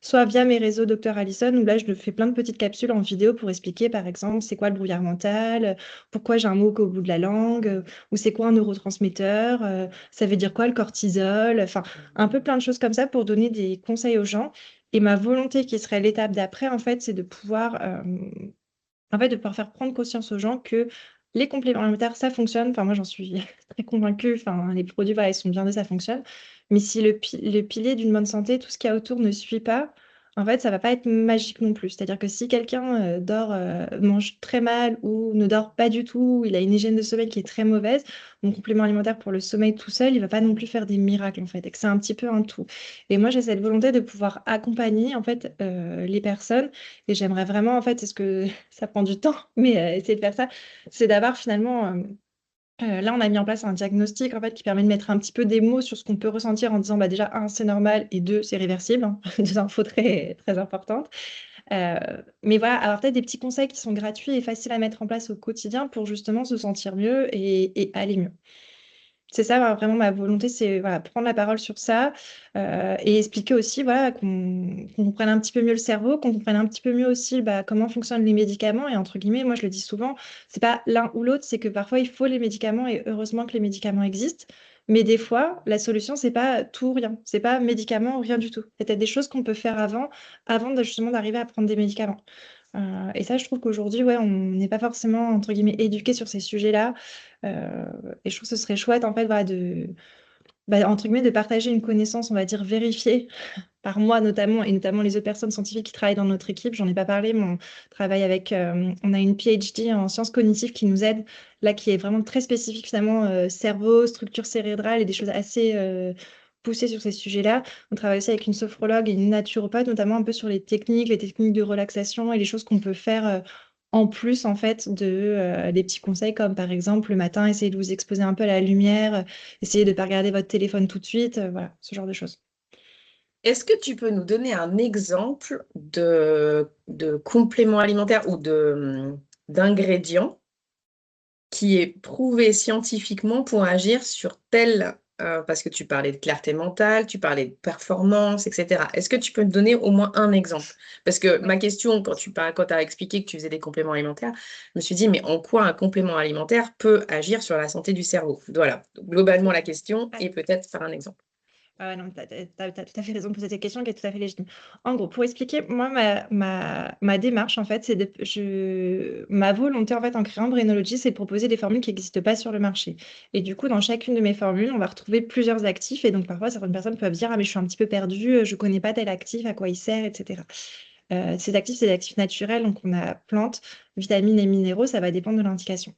Soit via mes réseaux Dr Allison, où là, je fais plein de petites capsules en vidéo pour expliquer, par exemple, c'est quoi le brouillard mental, pourquoi j'ai un mot au bout de la langue, ou c'est quoi un neurotransmetteur, ça veut dire quoi le cortisol, enfin, un peu plein de choses comme ça pour donner des conseils aux gens. Et ma volonté, qui serait l'étape d'après, en fait, c'est de pouvoir en fait, de pouvoir faire prendre conscience aux gens que les compléments alimentaires, ça fonctionne. Enfin, moi, j'en suis très convaincue. Enfin, les produits, voilà, ils sont bien, ça fonctionne. Mais si le pilier d'une bonne santé, tout ce qu'il y a autour ne suit pas, en fait, ça va pas être magique non plus. C'est-à-dire que si quelqu'un mange très mal ou ne dort pas du tout, ou il a une hygiène de sommeil qui est très mauvaise, mon complément alimentaire pour le sommeil tout seul, il va pas non plus faire des miracles, en fait. Et que c'est un petit peu un tout. Et moi, j'ai cette volonté de pouvoir accompagner, en fait, les personnes. Et j'aimerais vraiment, en fait, c'est ce que ça prend du temps, mais essayer de faire ça, c'est d'avoir finalement, là, on a mis en place un diagnostic en fait qui permet de mettre un petit peu des mots sur ce qu'on peut ressentir en disant, bah, déjà, un, c'est normal, et deux, c'est réversible, hein. Deux infos très, très importantes. Euh, mais voilà, avoir peut-être des petits conseils qui sont gratuits et faciles à mettre en place au quotidien pour justement se sentir mieux et aller mieux. C'est ça vraiment ma volonté, c'est voilà, prendre la parole sur ça et expliquer aussi voilà, qu'on comprenne un petit peu mieux le cerveau, qu'on comprenne un petit peu mieux aussi bah, comment fonctionnent les médicaments. Et entre guillemets, moi je le dis souvent, c'est pas l'un ou l'autre, c'est que parfois il faut les médicaments et heureusement que les médicaments existent. Mais des fois, la solution, c'est pas tout ou rien. C'est pas médicaments ou rien du tout. Il y a peut-être des choses qu'on peut faire avant justement d'arriver à prendre des médicaments. Et ça, je trouve qu'aujourd'hui, ouais, on n'est pas forcément, entre guillemets, éduqué sur ces sujets-là. Et je trouve que ce serait chouette, en fait, voilà, bah, entre guillemets, de partager une connaissance, on va dire, vérifiée par moi notamment, et notamment les autres personnes scientifiques qui travaillent dans notre équipe. J'en ai pas parlé, mais on travaille avec, on a une PhD en sciences cognitives qui nous aide, là, qui est vraiment très spécifique finalement, cerveau, structure cérébrale et des choses assez poussées sur ces sujets-là. On travaille aussi avec une sophrologue et une naturopathe, notamment un peu sur les techniques de relaxation et les choses qu'on peut faire. En plus, en fait, des petits conseils comme par exemple le matin, essayez de vous exposer un peu à la lumière, essayez de ne pas regarder votre téléphone tout de suite, voilà, ce genre de choses.
Est-ce que tu peux nous donner un exemple de complément alimentaire ou d'ingrédient qui est prouvé scientifiquement pour agir sur parce que tu parlais de clarté mentale, tu parlais de performance, etc. Est-ce que tu peux me donner au moins un exemple? Parce que ma question, quand tu as expliqué que tu faisais des compléments alimentaires, je me suis dit, mais en quoi un complément alimentaire peut agir sur la santé du cerveau? Voilà, globalement la question et peut-être faire un exemple.
Ah ouais, non, tu as tout à fait raison de poser cette question qui est tout à fait légitime. En gros, pour expliquer, moi, ma démarche, en fait, ma volonté, en fait, en créant Brainology, c'est de proposer des formules qui n'existent pas sur le marché. Et du coup, dans chacune de mes formules, on va retrouver plusieurs actifs. Et donc, parfois, certaines personnes peuvent dire, ah, mais je suis un petit peu perdue, je ne connais pas tel actif, à quoi il sert, etc. Ces actifs, c'est des actifs naturels. Donc, on a plantes, vitamines et minéraux. Ça va dépendre de l'indication.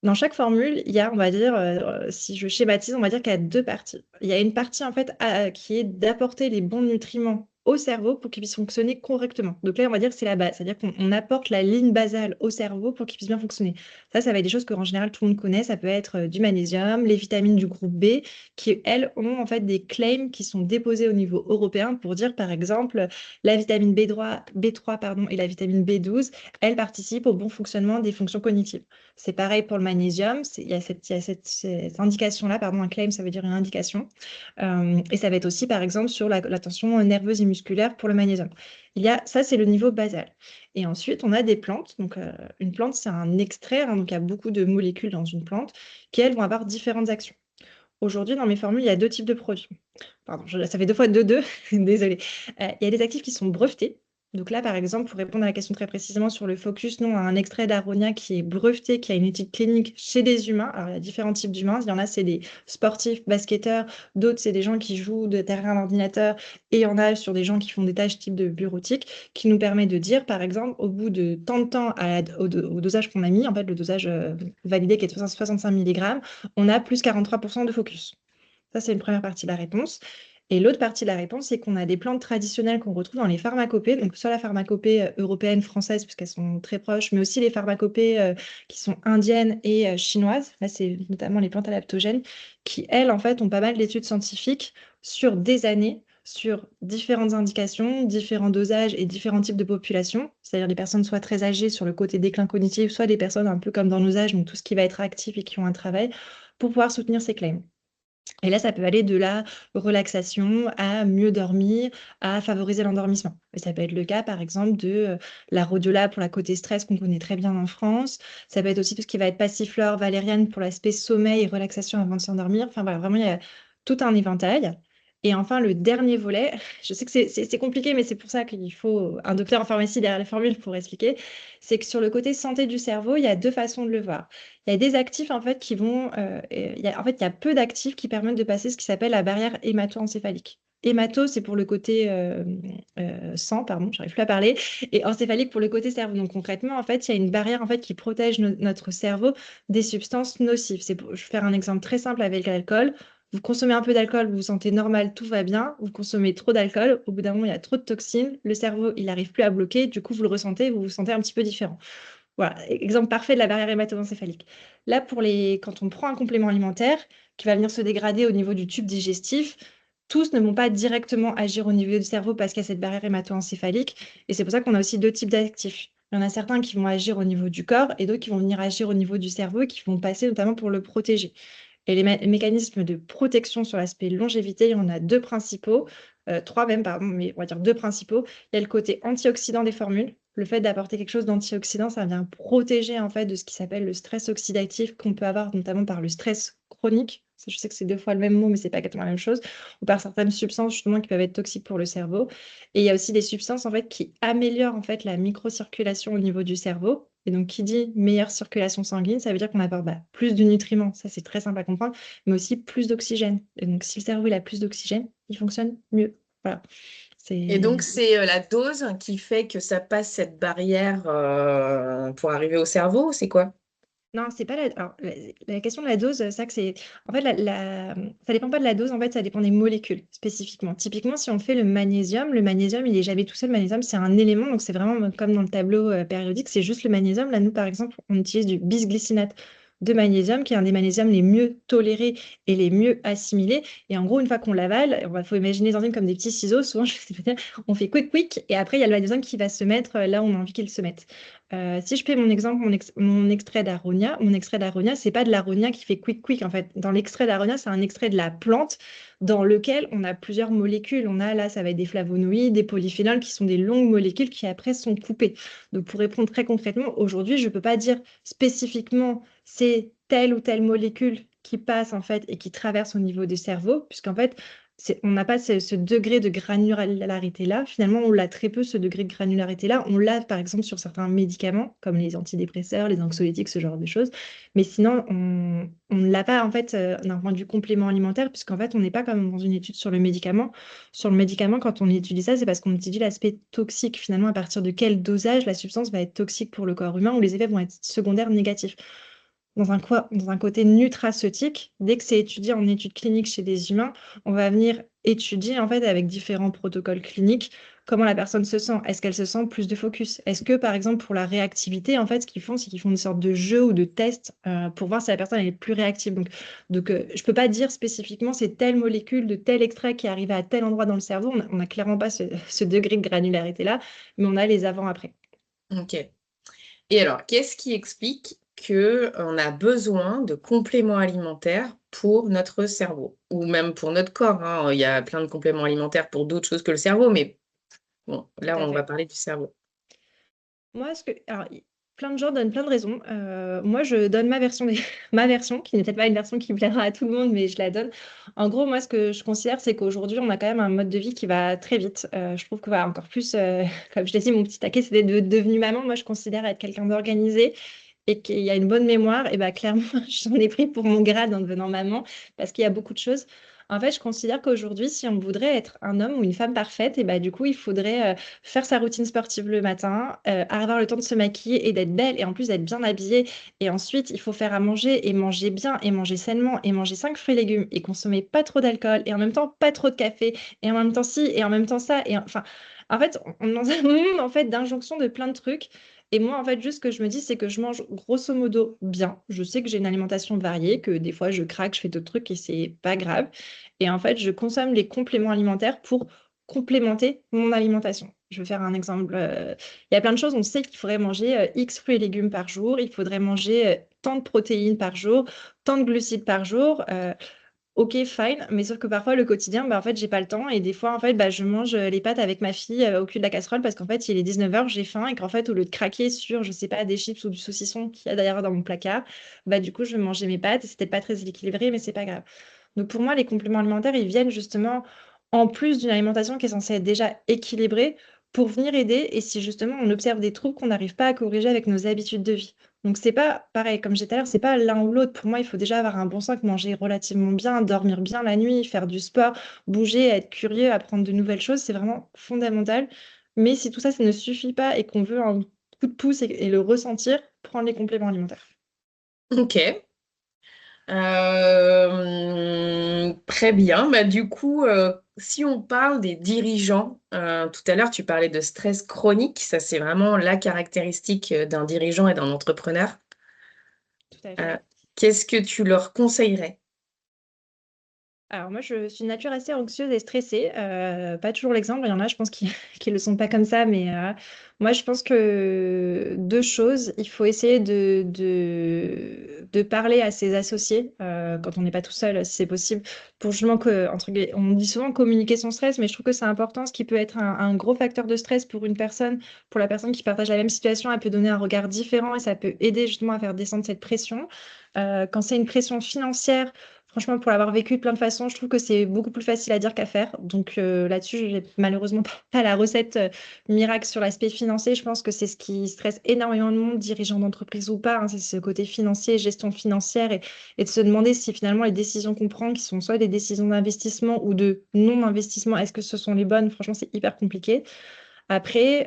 Dans chaque formule, il y a, on va dire, si je schématise, on va dire qu'il y a deux parties. Il y a une partie, en fait, qui est d'apporter les bons nutriments au cerveau pour qu'il puisse fonctionner correctement. Donc là, on va dire que c'est la base, c'est-à-dire qu'on apporte la ligne basale au cerveau pour qu'il puisse bien fonctionner. Ça va être des choses que, en général, tout le monde connaît. Ça peut être du magnésium, les vitamines du groupe B, qui, elles, ont en fait des claims qui sont déposés au niveau européen pour dire, par exemple, la vitamine B3 pardon, et la vitamine B12, elles participent au bon fonctionnement des fonctions cognitives. C'est pareil pour le magnésium. Il y a cette indication-là, pardon, un claim, ça veut dire une indication. Et ça va être aussi, par exemple, sur la tension nerveuse et musculaire pour le magnésium. Ça, c'est le niveau basal. Et ensuite, on a des plantes. Donc, une plante, c'est un extrait, hein, donc il y a beaucoup de molécules dans une plante qui, elles, vont avoir différentes actions. Aujourd'hui, dans mes formules, il y a deux types de produits. Pardon, ça fait deux fois deux, désolée. Il y a des actifs qui sont brevetés. Donc là, par exemple, pour répondre à la question très précisément sur le focus, nous, on a un extrait d'aronia qui est breveté, qui a une étude clinique chez des humains. Alors, il y a différents types d'humains. Il y en a, c'est des sportifs, basketteurs. D'autres, c'est des gens qui jouent derrière un ordinateur. Et il y en a sur des gens qui font des tâches type de bureautique, qui nous permet de dire, par exemple, au bout de tant de temps au dosage qu'on a mis, en fait, le dosage validé qui est de 65 mg, on a plus 43% de focus. Ça, c'est une première partie de la réponse. Et l'autre partie de la réponse, c'est qu'on a des plantes traditionnelles qu'on retrouve dans les pharmacopées, donc soit la pharmacopée européenne, française, puisqu'elles sont très proches, mais aussi les pharmacopées qui sont indiennes et chinoises. Là, c'est notamment les plantes adaptogènes, qui, elles, en fait, ont pas mal d'études scientifiques sur des années, sur différentes indications, différents dosages et différents types de populations, c'est-à-dire des personnes soit très âgées sur le côté déclin cognitif, soit des personnes un peu comme dans nos âges, donc tout ce qui va être actif et qui ont un travail, pour pouvoir soutenir ces claims. Et là, ça peut aller de la relaxation à mieux dormir, à favoriser l'endormissement. Et ça peut être le cas, par exemple, de la rhodiola pour la côté stress qu'on connaît très bien en France. Ça peut être aussi tout ce qui va être passiflore, valériane pour l'aspect sommeil et relaxation avant de s'endormir. Enfin voilà, vraiment, il y a tout un éventail. Et enfin, le dernier volet, je sais que c'est compliqué, mais c'est pour ça qu'il faut un docteur en pharmacie derrière les formules pour expliquer, c'est que sur le côté santé du cerveau, il y a deux façons de le voir. Il y a des actifs en fait qui vont. En fait, il y a peu d'actifs qui permettent de passer ce qui s'appelle la barrière hémato-encéphalique. Hémato, c'est pour le côté sang, pardon, j'arrive plus à parler, et encéphalique pour le côté cerveau. Donc concrètement, en fait, il y a une barrière en fait qui protège notre cerveau des substances nocives. Je vais faire un exemple très simple avec l'alcool. Vous consommez un peu d'alcool, vous vous sentez normal, tout va bien. Vous consommez trop d'alcool, au bout d'un moment, il y a trop de toxines, le cerveau, il n'arrive plus à bloquer, du coup, vous le ressentez, vous vous sentez un petit peu différent. Voilà, exemple parfait de la barrière hémato-encéphalique. Là, quand on prend un complément alimentaire qui va venir se dégrader au niveau du tube digestif, tous ne vont pas directement agir au niveau du cerveau parce qu'il y a cette barrière hémato-encéphalique. Et c'est pour ça qu'on a aussi deux types d'actifs. Il y en a certains qui vont agir au niveau du corps et d'autres qui vont venir agir au niveau du cerveau et qui vont passer notamment pour le protéger. Et les mécanismes de protection sur l'aspect longévité, il y en a deux principaux, trois même, pardon, mais on va dire deux principaux. Il y a le côté antioxydant des formules. Le fait d'apporter quelque chose d'antioxydant, ça vient protéger en fait de ce qui s'appelle le stress oxydatif qu'on peut avoir notamment par le stress chronique. Je sais que c'est deux fois le même mot, mais c'est pas exactement la même chose. Ou par certaines substances justement qui peuvent être toxiques pour le cerveau. Et il y a aussi des substances en fait qui améliorent en fait la microcirculation au niveau du cerveau. Et donc, qui dit meilleure circulation sanguine, ça veut dire qu'on apporte plus de nutriments. Ça, c'est très simple à comprendre, mais aussi plus d'oxygène. Et donc, si le cerveau il a plus d'oxygène, il fonctionne mieux. Voilà.
Et donc,
C'est
c'est la dose qui fait que ça passe cette barrière pour arriver au cerveau, c'est quoi?
Non, c'est pas la... Alors, la question de la dose, c'est ça que c'est... En fait, ça dépend pas de la dose, en fait, ça dépend des molécules, spécifiquement. Typiquement, si on fait le magnésium, il est jamais tout seul. Le magnésium, c'est un élément, donc c'est vraiment comme dans le tableau périodique, c'est juste le magnésium. Là, nous, par exemple, on utilise du bisglycinate de magnésium, qui est un des magnésiums les mieux tolérés et les mieux assimilés. Et en gros, une fois qu'on l'avale, faut imaginer les enzymes comme des petits ciseaux. Souvent, je sais pas dire, on fait quick, quick, et après, il y a le magnésium qui va se mettre là où on a envie qu'il se mette. Si je fais mon exemple, mon extrait d'aronia, c'est pas de l'aronia qui fait quick quick en fait. Dans l'extrait d'aronia, c'est un extrait de la plante dans lequel on a plusieurs molécules. On a là, ça va être des flavonoïdes, des polyphénols qui sont des longues molécules qui après sont coupées. Donc pour répondre très concrètement, aujourd'hui, je peux pas dire spécifiquement c'est telle ou telle molécule qui passe en fait et qui traverse au niveau du cerveau, puisqu'en fait, on n'a pas ce degré de granularité-là. Finalement, on l'a très peu, ce degré de granularité-là. On l'a, par exemple, sur certains médicaments, comme les antidépresseurs, les anxiolytiques, ce genre de choses. Mais sinon, on ne l'a pas, en fait, d'un point de vue complément alimentaire, puisqu'en fait, on n'est pas comme dans une étude sur le médicament. Sur le médicament, quand on étudie ça, c'est parce qu'on étudie l'aspect toxique. Finalement, à partir de quel dosage la substance va être toxique pour le corps humain, ou les effets vont être secondaires négatifs. Dans un côté nutraceutique, dès que c'est étudié en études cliniques chez des humains, on va venir étudier en fait avec différents protocoles cliniques comment la personne se sent. Est-ce qu'elle se sent plus de focus? Est-ce que par exemple pour la réactivité, en fait, ce qu'ils font, c'est qu'ils font une sorte de jeu ou de test pour voir si la personne elle est plus réactive. Donc je peux pas dire spécifiquement c'est telle molécule de tel extrait qui est arrivé à tel endroit dans le cerveau. On n'a clairement pas ce degré de granularité-là, mais on a les avant-après.
Ok. Et alors, qu'est-ce qui explique que on a besoin de compléments alimentaires pour notre cerveau ou même pour notre corps, hein. Il y a plein de compléments alimentaires pour d'autres choses que le cerveau, mais bon,
Tout
là,
à
on va
fait.
parler du cerveau.
Moi, alors, plein de gens donnent plein de raisons. Moi, je donne ma version, ma version, qui n'est peut-être pas une version qui plaira à tout le monde, mais je la donne. En gros, moi, ce que je considère, c'est qu'aujourd'hui, on a quand même un mode de vie qui va très vite. Je trouve que va encore plus, comme je l'ai dit, mon petit taquet, c'était devenu maman. Moi, je considère être quelqu'un d'organisé et qu'il y a une bonne mémoire. Et bah, clairement, j'en ai pris pour mon grade en devenant maman, parce qu'il y a beaucoup de choses. En fait, je considère qu'aujourd'hui, si on voudrait être un homme ou une femme parfaite, et bah, du coup, il faudrait faire sa routine sportive le matin, avoir le temps de se maquiller et d'être belle, et en plus d'être bien habillée. Et ensuite, il faut faire à manger et manger bien, et manger sainement, et manger 5 fruits et légumes, et consommer pas trop d'alcool, et en même temps, pas trop de café, et en même temps ci, et en même temps ça. Et enfin, en fait, on est dans un monde en fait, d'injonction de plein de trucs. Et moi, en fait, juste ce que je me dis, c'est que je mange grosso modo bien. Je sais que j'ai une alimentation variée, que des fois je craque, je fais d'autres trucs et c'est pas grave. Et en fait, je consomme les compléments alimentaires pour complémenter mon alimentation. Je vais faire un exemple. Il y a plein de choses. On sait qu'il faudrait manger X fruits et légumes par jour. Il faudrait manger tant de protéines par jour, tant de glucides par jour. Ok, fine, mais sauf que parfois le quotidien, en fait, j'ai pas le temps et des fois, en fait, je mange les pâtes avec ma fille au cul de la casserole parce qu'en fait, il est 19h, j'ai faim et qu'en fait, au lieu de craquer sur, je sais pas, des chips ou du saucisson qu'il y a d'ailleurs dans mon placard, du coup, je vais manger mes pâtes et c'était pas très équilibré, mais c'est pas grave. Donc pour moi, les compléments alimentaires, ils viennent justement en plus d'une alimentation qui est censée être déjà équilibrée pour venir aider et si justement on observe des troubles qu'on n'arrive pas à corriger avec nos habitudes de vie. Donc c'est pas pareil, comme j'ai tout à l'heure, c'est pas l'un ou l'autre. Pour moi, il faut déjà avoir un bon sang, manger relativement bien, dormir bien la nuit, faire du sport, bouger, être curieux, apprendre de nouvelles choses, c'est vraiment fondamental. Mais si tout ça, ça ne suffit pas et qu'on veut un coup de pouce et le ressentir, prendre les compléments alimentaires.
Ok. Très bien. Bah, du coup, si on parle des dirigeants, tout à l'heure tu parlais de stress chronique, ça c'est vraiment la caractéristique d'un dirigeant et d'un entrepreneur.
Tout à
Euh,
fait.
Qu'est-ce que tu leur conseillerais?
Alors moi, je suis de nature assez anxieuse et stressée. Pas toujours l'exemple, il y en a, je pense, qui qui le sont pas comme ça, mais moi, je pense que deux choses. Il faut essayer de parler à ses associés quand on n'est pas tout seul, si c'est possible, pour justement que, entre guillemets, on dit souvent communiquer son stress, mais je trouve que c'est important, ce qui peut être un gros facteur de stress pour une personne, pour la personne qui partage la même situation, elle peut donner un regard différent et ça peut aider justement à faire descendre cette pression. Quand c'est une pression financière, Franchement, pour l'avoir vécu de plein de façons, je trouve que c'est beaucoup plus facile à dire qu'à faire. Donc là-dessus, j'ai malheureusement pas la recette miracle sur l'aspect financier. Je pense que c'est ce qui stresse énormément de monde, dirigeants d'entreprise ou pas, hein. C'est ce côté financier, gestion financière et de se demander si finalement les décisions qu'on prend, qui sont soit des décisions d'investissement ou de non-investissement, est-ce que ce sont les bonnes? Franchement, c'est hyper compliqué. Après,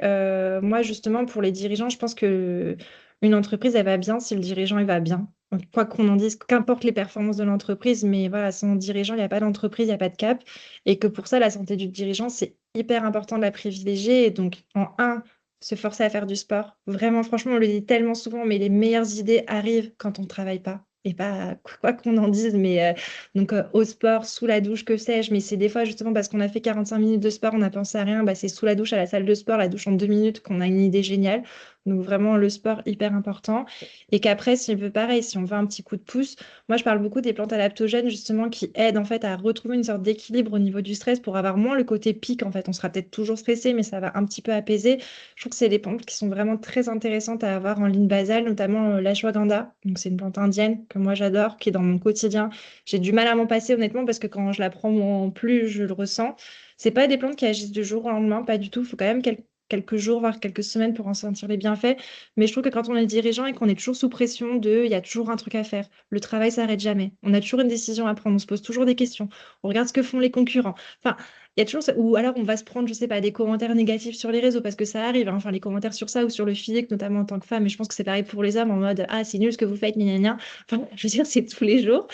moi, justement, pour les dirigeants, je pense que une entreprise, elle va bien si le dirigeant, il va bien. Donc, quoi qu'on en dise, qu'importe les performances de l'entreprise, mais voilà, sans dirigeant, il n'y a pas d'entreprise, il n'y a pas de cap. Et que pour ça, la santé du dirigeant, c'est hyper important de la privilégier. Et donc, en un, se forcer à faire du sport. Vraiment, franchement, on le dit tellement souvent, mais les meilleures idées arrivent quand on ne travaille pas. Et pas quoi qu'on en dise, mais donc au sport, sous la douche, que sais-je, mais c'est des fois justement parce qu'on a fait 45 minutes de sport, on n'a pensé à rien, bah, c'est sous la douche à la salle de sport, la douche en 2 minutes qu'on a une idée géniale. Donc vraiment le sport hyper important. Et qu'après, si on veut pareil, si on veut un petit coup de pouce, moi je parle beaucoup des plantes adaptogènes justement qui aident en fait à retrouver une sorte d'équilibre au niveau du stress pour avoir moins le côté pic en fait. On sera peut-être toujours stressé, mais ça va un petit peu apaiser. Je trouve que c'est des plantes qui sont vraiment très intéressantes à avoir en ligne basale, notamment l'ashwagandha. Donc c'est une plante indienne que moi j'adore, qui est dans mon quotidien. J'ai du mal à m'en passer honnêtement parce que quand je la prends en plus, je le ressens. C'est pas des plantes qui agissent du jour au lendemain, pas du tout. Il faut quand même quelques jours, voire quelques semaines pour en sentir les bienfaits. Mais je trouve que quand on est dirigeant et qu'on est toujours sous pression il y a toujours un truc à faire. Le travail s'arrête jamais. On a toujours une décision à prendre. On se pose toujours des questions. On regarde ce que font les concurrents. Enfin, il y a toujours ou alors on va se prendre, je sais pas, des commentaires négatifs sur les réseaux parce que ça arrive, hein. Enfin, les commentaires sur ça ou sur le physique, notamment en tant que femme. Et je pense que c'est pareil pour les hommes en mode ah, c'est nul ce que vous faites, gna gna gna. Enfin, je veux dire, c'est tous les jours.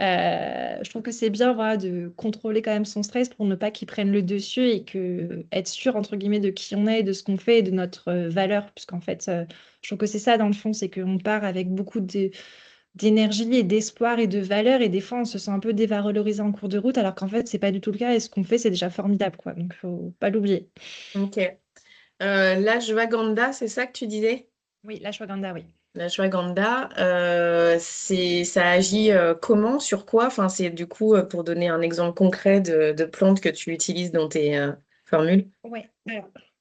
Je trouve que c'est bien voilà, de contrôler quand même son stress pour ne pas qu'il prenne le dessus et que être sûr, entre guillemets, de qui on est, de ce qu'on fait et de notre valeur. Puisqu'en fait, je trouve que c'est ça dans le fond, c'est qu'on part avec beaucoup d'énergie et d'espoir et de valeur et des fois on se sent un peu dévalorisé en cours de route alors qu'en fait, c'est pas du tout le cas et ce qu'on fait, c'est déjà formidable, quoi. Donc, faut pas l'oublier.
Ok. L'ashwagandha, c'est ça que tu disais?
Oui, l'ashwagandha, oui.
L'ashwagandha, ça agit comment, sur quoi? Enfin, c'est du coup pour donner un exemple concret de plantes que tu utilises dans tes formules.
Ouais,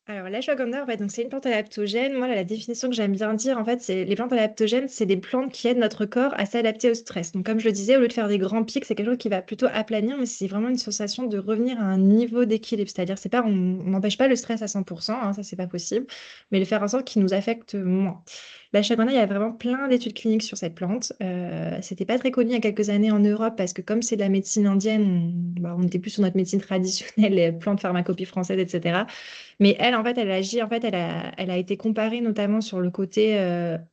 alors l'ashwagandha, en fait, donc c'est une plante adaptogène. Moi, la définition que j'aime bien dire, en fait, c'est les plantes adaptogènes, c'est des plantes qui aident notre corps à s'adapter au stress. Donc, comme je le disais, au lieu de faire des grands pics, c'est quelque chose qui va plutôt aplanir, mais c'est vraiment une sensation de revenir à un niveau d'équilibre. C'est-à-dire, c'est pas, on n'empêche pas le stress à 100%, hein, ça, c'est pas possible, mais le faire en sorte qu'il nous affecte moins. L'ashwagandha, il y a vraiment plein d'études cliniques sur cette plante. C'était pas très connu il y a quelques années en Europe parce que comme c'est de la médecine indienne, on était plus sur notre médecine traditionnelle, les plantes pharmacopée française, etc. Mais elle, en fait, elle agit, en fait, elle a été comparée notamment sur le côté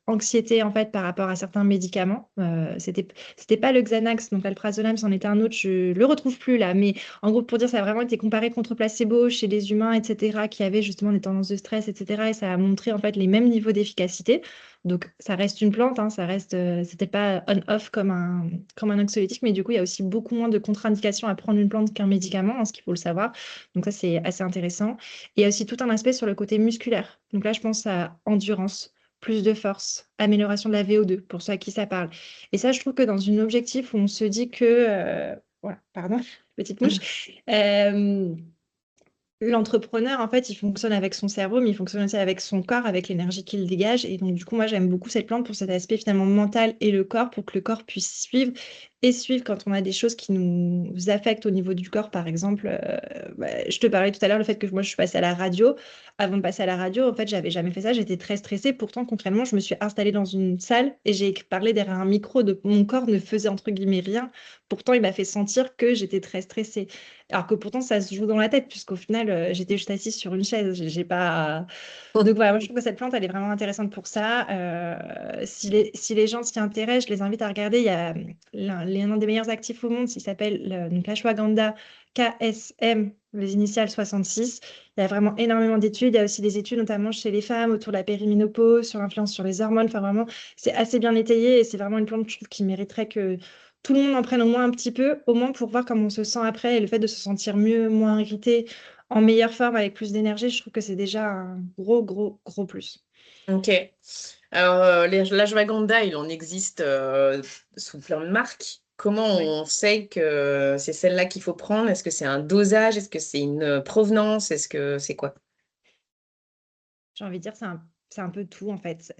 anxiété, en fait, par rapport à certains médicaments. C'était pas le Xanax, donc l'alprazolam, c'en était un autre, je le retrouve plus là. Mais en gros, pour dire, ça a vraiment été comparé contre placebo chez les humains, etc., qui avaient justement des tendances de stress, etc. Et ça a montré, en fait, les mêmes niveaux d'efficacité. Donc, ça reste une plante, hein, ça reste, c'était pas on-off comme un anxiolytique, mais du coup, il y a aussi beaucoup moins de contre-indications à prendre une plante qu'un médicament, hein, ce qu'il faut le savoir. Donc, ça, c'est assez intéressant. Et il y a aussi tout un aspect sur le côté musculaire. Donc là, je pense à endurance, plus de force, amélioration de la VO2, pour ceux à qui ça parle. Et ça, je trouve que dans un objectif où on se dit que... voilà, pardon, petite mouche. L'entrepreneur, en fait, il fonctionne avec son cerveau, mais il fonctionne aussi avec son corps, avec l'énergie qu'il dégage. Et donc, du coup, moi, j'aime beaucoup cette plante pour cet aspect finalement mental et le corps, pour que le corps puisse suivre et suivre quand on a des choses qui nous affectent au niveau du corps. Par exemple, je te parlais tout à l'heure le fait que moi, je suis passée à la radio. Avant de passer à la radio, en fait, j'avais jamais fait ça. J'étais très stressée. Pourtant, concrètement, je me suis installée dans une salle et j'ai parlé derrière un micro. De mon corps ne faisait entre guillemets rien. Pourtant, il m'a fait sentir que j'étais très stressée. Alors que pourtant, ça se joue dans la tête, puisqu'au final, j'étais juste assise sur une chaise. J'ai pas... Donc voilà, moi, je trouve que cette plante, elle est vraiment intéressante pour ça. Si les gens s'y intéressent, je les invite à regarder. Il y a l'un des meilleurs actifs au monde, il s'appelle donc l'ashwagandha KSM, les initiales 66. Il y a vraiment énormément d'études. Il y a aussi des études, notamment chez les femmes, autour de la périménopause, sur l'influence sur les hormones. Enfin, vraiment, c'est assez bien étayé et c'est vraiment une plante, je trouve, qui mériterait que tout le monde en prenne au moins un petit peu, au moins pour voir comment on se sent après et le fait de se sentir mieux, moins irrité, en meilleure forme, avec plus d'énergie, je trouve que c'est déjà un gros, gros, gros plus.
Ok. Alors, l'ashwagandha, il en existe sous plein de marques. Comment
Ouais.
on sait que c'est celle-là qu'il faut prendre? Est-ce que c'est un dosage? Est-ce que c'est une provenance? Est-ce que c'est quoi?
J'ai envie de dire, C'est un peu tout, en fait.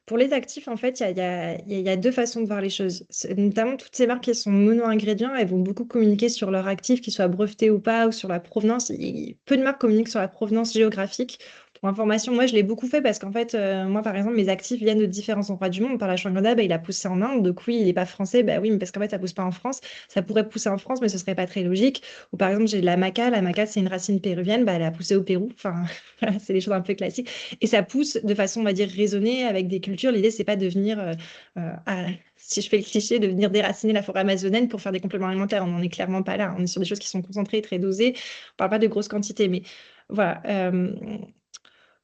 Pour les actifs, en fait, il y a deux façons de voir les choses. Notamment, toutes ces marques qui sont mono-ingrédients, elles vont beaucoup communiquer sur leur actif, qu'ils soient brevetés ou pas, ou sur la provenance. Peu de marques communiquent sur la provenance géographique. Pour information, moi, je l'ai beaucoup fait parce qu'en fait, moi, par exemple, mes actifs viennent de différents endroits du monde. Par la Ashwagandha, bah, il a poussé en Inde, donc oui, il n'est pas français. Bah oui, mais parce qu'en fait, ça pousse pas en France. Ça pourrait pousser en France, mais ce serait pas très logique. Ou par exemple, j'ai de la maca. La maca, c'est une racine péruvienne. Bah, elle a poussé au Pérou. Enfin, voilà, c'est des choses un peu classiques. Et ça pousse de façon, on va dire, raisonnée avec des cultures. L'idée, c'est pas de venir, si je fais le cliché, de venir déraciner la forêt amazonienne pour faire des compléments alimentaires. On n'en est clairement pas là. On est sur des choses qui sont concentrées, très dosées. On parle pas de grosses quantités, mais voilà.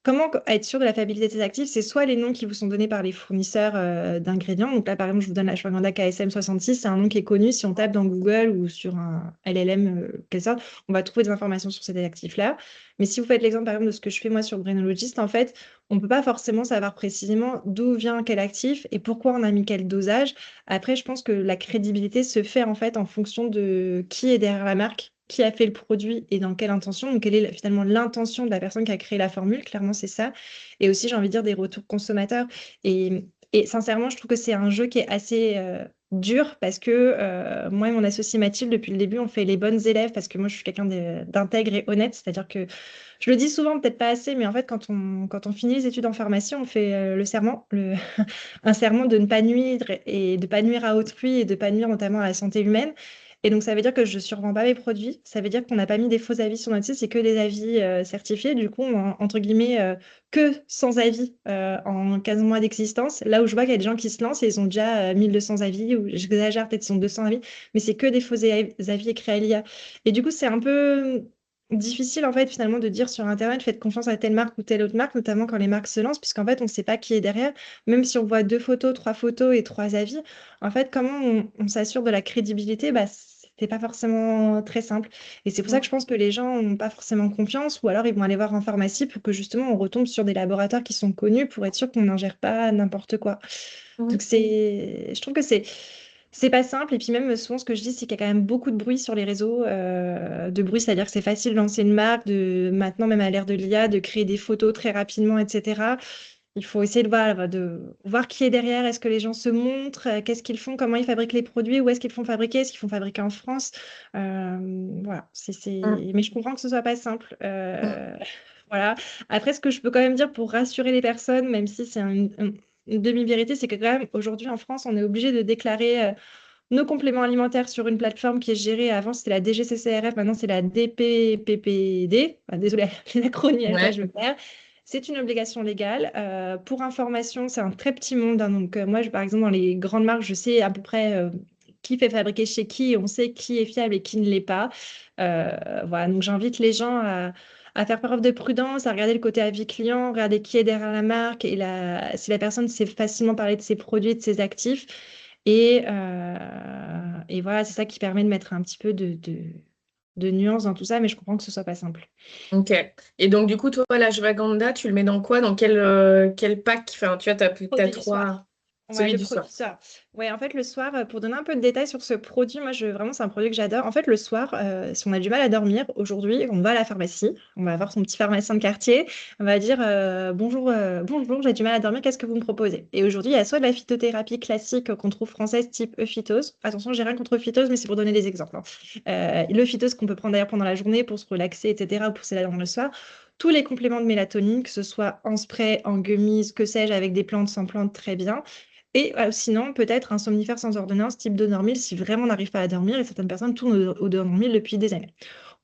Comment être sûr de la fiabilité de ces actifs? C'est soit les noms qui vous sont donnés par les fournisseurs d'ingrédients. Donc là, par exemple, je vous donne la Ashwagandha KSM 66. C'est un nom qui est connu. Si on tape dans Google ou sur un LLM, quelle sorte, on va trouver des informations sur ces actifs-là. Mais si vous faites l'exemple, par exemple, de ce que je fais moi sur Brainologist, en fait, on ne peut pas forcément savoir précisément d'où vient quel actif et pourquoi on a mis quel dosage. Après, je pense que la crédibilité se fait en fait en fonction de qui est derrière la marque, qui a fait le produit et dans quelle intention. Donc, quelle est finalement l'intention de la personne qui a créé la formule. Clairement, c'est ça. Et aussi, j'ai envie de dire des retours consommateurs. Et sincèrement, je trouve que c'est un jeu qui est assez dur parce que moi et mon associé Mathilde, depuis le début, on fait les bonnes élèves parce que moi, je suis quelqu'un d'intègre et honnête. C'est-à-dire que je le dis souvent, peut-être pas assez, mais en fait, quand on finit les études en pharmacie, on fait le serment, un serment de ne pas nuire et de pas nuire à autrui et de pas nuire notamment à la santé humaine. Et donc, ça veut dire que je ne survends pas mes produits. Ça veut dire qu'on n'a pas mis des faux avis sur notre site, c'est que des avis certifiés. Du coup, entre guillemets, que sans avis en 15 mois d'existence. Là où je vois qu'il y a des gens qui se lancent et ils ont déjà 1200 avis, ou j'exagère, peut-être ils ont 200 avis, mais c'est que des faux avis écrits à l'IA. Et du coup, c'est un peu difficile en fait finalement de dire sur Internet faites confiance à telle marque ou telle autre marque, notamment quand les marques se lancent, puisqu'en fait on ne sait pas qui est derrière. Même si on voit 2 photos, 3 photos et 3 avis, en fait comment on s'assure de la crédibilité, bah, c'est pas forcément très simple. Et c'est pour ça que je pense que les gens n'ont pas forcément confiance, ou alors ils vont aller voir en pharmacie pour que justement on retombe sur des laboratoires qui sont connus pour être sûr qu'on n'ingère pas n'importe quoi. Donc
Mm.
je trouve que c'est pas simple. Et puis même souvent, ce que je dis, c'est qu'il y a quand même beaucoup de bruit sur les réseaux. De bruit, c'est-à-dire que c'est facile de lancer une marque, de maintenant même à l'ère de l'IA, de créer des photos très rapidement, etc. Il faut essayer de voir qui est derrière. Est-ce que les gens se montrent? Qu'est-ce qu'ils font? Comment ils fabriquent les produits? Où est-ce qu'ils font fabriquer? Est-ce qu'ils font fabriquer en France? Voilà.
Mm.
Mais je comprends que ce soit pas simple.
Mm.
Voilà. Après, ce que je peux quand même dire pour rassurer les personnes, même si c'est une demi-vérité, c'est que quand même, aujourd'hui en France, on est obligé de déclarer nos compléments alimentaires sur une plateforme qui est gérée. Avant, c'était la DGCCRF, maintenant, c'est la DPPPD. Ah, désolée, les acronymes, là,
Ouais.
je me perds. C'est une obligation légale. Pour information, c'est un très petit monde, hein. Donc, moi, par exemple, dans les grandes marques, je sais à peu près qui fait fabriquer chez qui, et on sait qui est fiable et qui ne l'est pas. Voilà, donc j'invite les gens à faire preuve de prudence, à regarder le côté avis client, regarder qui est derrière la marque et si la personne sait facilement parler de ses produits, de ses actifs. Et voilà, c'est ça qui permet de mettre un petit peu de nuance dans tout ça, mais je comprends que ce soit pas simple.
Ok. Et donc, du coup, toi, la Ashwagandha, tu le mets dans quoi? Dans quel pack? Enfin, tu vois, t'as
Produit du soir.
trois.
Ouais,
Celui
le
du soir.
produit soir. Ouais, en fait, le soir, pour donner un peu de détails sur ce produit, moi, vraiment, c'est un produit que j'adore. En fait, le soir, si on a du mal à dormir, aujourd'hui, on va à la pharmacie, on va voir son petit pharmacien de quartier, on va dire bonjour, bonjour, j'ai du mal à dormir, qu'est-ce que vous me proposez? Et aujourd'hui, il y a soit de la phytothérapie classique qu'on trouve française, type Euphytose. Attention, j'ai rien contre Euphytose, mais c'est pour donner des exemples, hein. Le phytose qu'on peut prendre d'ailleurs pendant la journée pour se relaxer, etc., ou pour s'élader le soir. Tous les compléments de mélatonine, que ce soit en spray, en gummies, que sais-je, avec des plantes, sans plantes, très bien. Et sinon, peut-être un somnifère sans ordonnance, type Donormil, si vraiment on n'arrive pas à dormir, et certaines personnes tournent au Donormil depuis des années.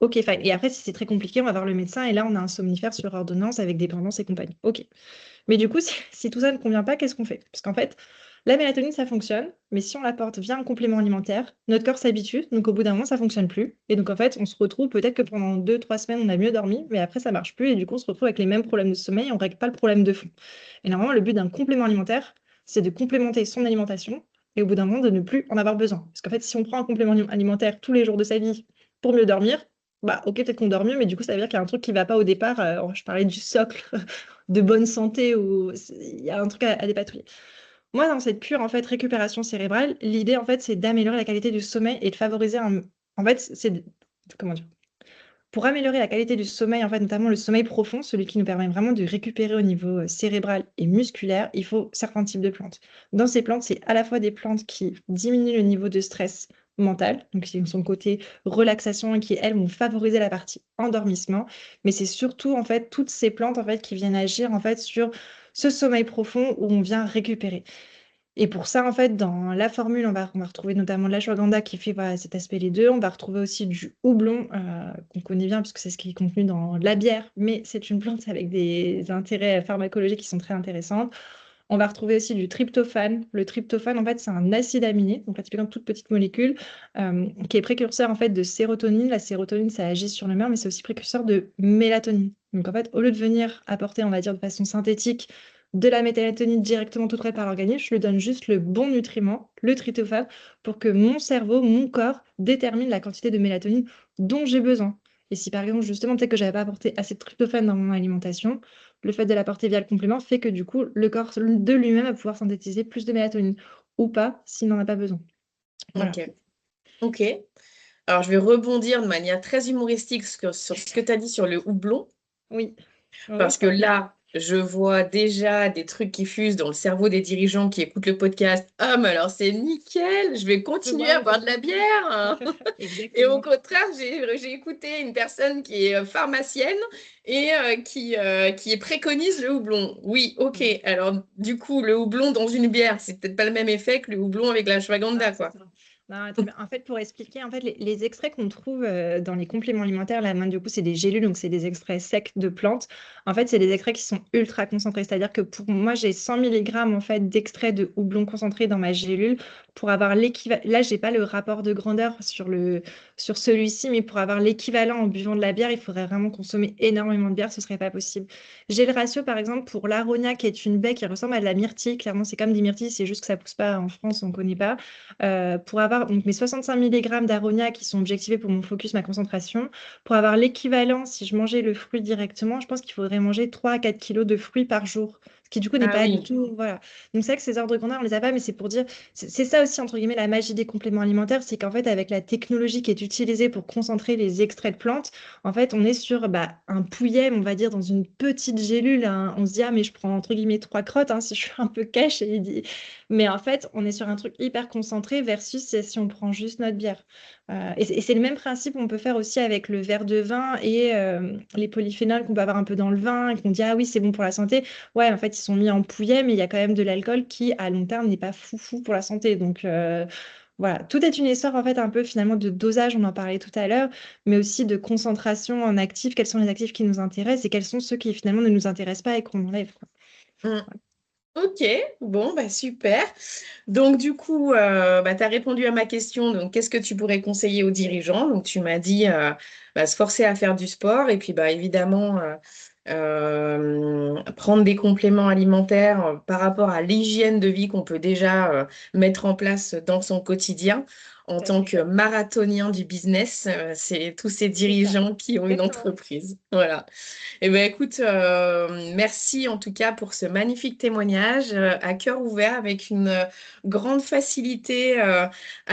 Ok, fine. Et après, si c'est très compliqué, on va voir le médecin, et là, on a un somnifère sur ordonnance avec dépendance et compagnie. Ok. Mais du coup, si tout ça ne convient pas, qu'est-ce qu'on fait? Parce qu'en fait, la mélatonine, ça fonctionne, mais si on l'apporte via un complément alimentaire, notre corps s'habitue, donc au bout d'un moment, ça fonctionne plus. Et donc, en fait, on se retrouve peut-être que pendant 2, 3 semaines, on a mieux dormi, mais après, ça marche plus, et du coup, on se retrouve avec les mêmes problèmes de sommeil, et on ne règle pas le problème de fond. Et normalement, le but d'un complément alimentaire, c'est de complémenter son alimentation, et au bout d'un moment, de ne plus en avoir besoin. Parce qu'en fait, si on prend un complément alimentaire tous les jours de sa vie pour mieux dormir, bah ok, peut-être qu'on dort mieux, mais du coup, ça veut dire qu'il y a un truc qui va pas au départ. Je parlais du socle de bonne santé ou il y a un truc à dépatouiller. Moi, dans cette pure en fait récupération cérébrale, l'idée en fait c'est d'améliorer la qualité du sommeil et de favoriser un. En fait, comment dire? pour améliorer la qualité du sommeil, en fait, notamment le sommeil profond, celui qui nous permet vraiment de récupérer au niveau cérébral et musculaire, il faut certains types de plantes. Dans ces plantes, c'est à la fois des plantes qui diminuent le niveau de stress mental, donc qui sont côté relaxation et qui, elles, vont favoriser la partie endormissement, mais c'est surtout, en fait, toutes ces plantes, en fait, qui viennent agir, en fait, sur ce sommeil profond où on vient récupérer. Et pour ça, en fait, dans la formule, on va retrouver notamment de l'ashwagandha qui fait voilà, cet aspect les deux. On va retrouver aussi du houblon, qu'on connaît bien puisque c'est ce qui est contenu dans la bière, mais c'est une plante avec des intérêts pharmacologiques qui sont très intéressants. On va retrouver aussi du tryptophane. Le tryptophane, en fait, c'est un acide aminé, donc là, typiquement toute petite molécule, qui est précurseur en fait de sérotonine. La sérotonine, ça agit sur l'humeur, mais c'est aussi précurseur de mélatonine. Donc en fait, au lieu de venir apporter, on va dire de façon synthétique, de la mélatonine directement toute prête par l'organisme, je lui donne juste le bon nutriment, le tryptophane, pour que mon cerveau, mon corps détermine la quantité de mélatonine dont j'ai besoin. Et si par exemple, justement, peut-être que j'avais pas apporté assez de tryptophane dans mon alimentation, le fait de l'apporter via le complément fait que du coup, le corps de lui-même va pouvoir synthétiser plus de mélatonine ou pas s'il n'en a pas besoin. Voilà.
Ok. Ok. Alors, je vais rebondir de manière très humoristique sur ce que tu as dit sur le houblon.
Oui. Oui,
Parce que là, je vois déjà des trucs qui fusent dans le cerveau des dirigeants qui écoutent le podcast. Ah, mais alors c'est nickel, je vais continuer à
Waouh.
boire de la bière. Et au
Exactement.
contraire, j'ai écouté une personne qui est pharmacienne et qui préconise le houblon. Oui, ok.
Mm.
Alors, du coup, le houblon dans une bière, c'est peut-être pas le même effet que le houblon avec la
Ah,
ashwagandha,
c'est
quoi.
ça. Non, très bien. En fait, pour expliquer, en fait, les extraits qu'on trouve dans les compléments alimentaires, là, du coup, c'est des gélules, donc c'est des extraits secs de plantes. En fait, c'est des extraits qui sont ultra concentrés. C'est-à-dire que pour moi, j'ai 100 milligrammes en fait, d'extrait de houblon concentré dans ma gélule pour avoir l'équivalent. Là, j'ai pas le rapport de grandeur sur celui-ci, mais pour avoir l'équivalent en buvant de la bière, il faudrait vraiment consommer énormément de bière, ce serait pas possible. J'ai le ratio, par exemple, pour l'aronia, qui est une baie qui ressemble à de la myrtille. Clairement, c'est comme des myrtilles, c'est juste que ça pousse pas en France, on connaît pas. Pour avoir donc, mes 65 milligrammes d'aronia qui sont objectivés pour mon focus, ma concentration, pour avoir l'équivalent, si je mangeais le fruit directement, je pense qu'il faudrait manger 3 à 4 kilos de fruits par jour. Ce qui du coup n'est
Ah
pas du
oui.
tout. Voilà. Donc c'est vrai que ces ordres de grandeur, on les a pas, mais c'est pour dire. C'est ça aussi, entre guillemets, la magie des compléments alimentaires, c'est qu'en fait, avec la technologie qui est utilisée pour concentrer les extraits de plantes, en fait, on est sur un pouillem, on va dire, dans une petite gélule, hein. On se dit, ah, mais je prends entre guillemets 3 crottes, hein, si je suis un peu cash. Mais en fait, on est sur un truc hyper concentré versus si on prend juste notre bière. Et c'est le même principe qu'on peut faire aussi avec le verre de vin et les polyphénols qu'on peut avoir un peu dans le vin et qu'on dit, ah oui, c'est bon pour la santé. Ouais, en fait, ils sont mis en pouillet, mais il y a quand même de l'alcool qui, à long terme, n'est pas foufou pour la santé. Donc, voilà, tout est une histoire en fait un peu finalement de dosage, on en parlait tout à l'heure, mais aussi de concentration en actifs, quels sont les actifs qui nous intéressent et quels sont ceux qui finalement ne nous intéressent pas et qu'on enlève, quoi.
Mm. Ok, bon, bah super. Donc, du coup, bah, tu as répondu à ma question. Donc, qu'est-ce que tu pourrais conseiller aux dirigeants? Donc, tu m'as dit bah, se forcer à faire du sport et puis, bah, évidemment, prendre des compléments alimentaires par rapport à l'hygiène de vie qu'on peut déjà mettre en place dans son quotidien. En
Tout à
tant
fait.
que marathonien du business, c'est tous ces
C'est ça.
dirigeants qui ont une
Exactement.
entreprise. Voilà. Eh ben, écoute, merci en tout cas pour ce magnifique témoignage à cœur ouvert avec une grande facilité à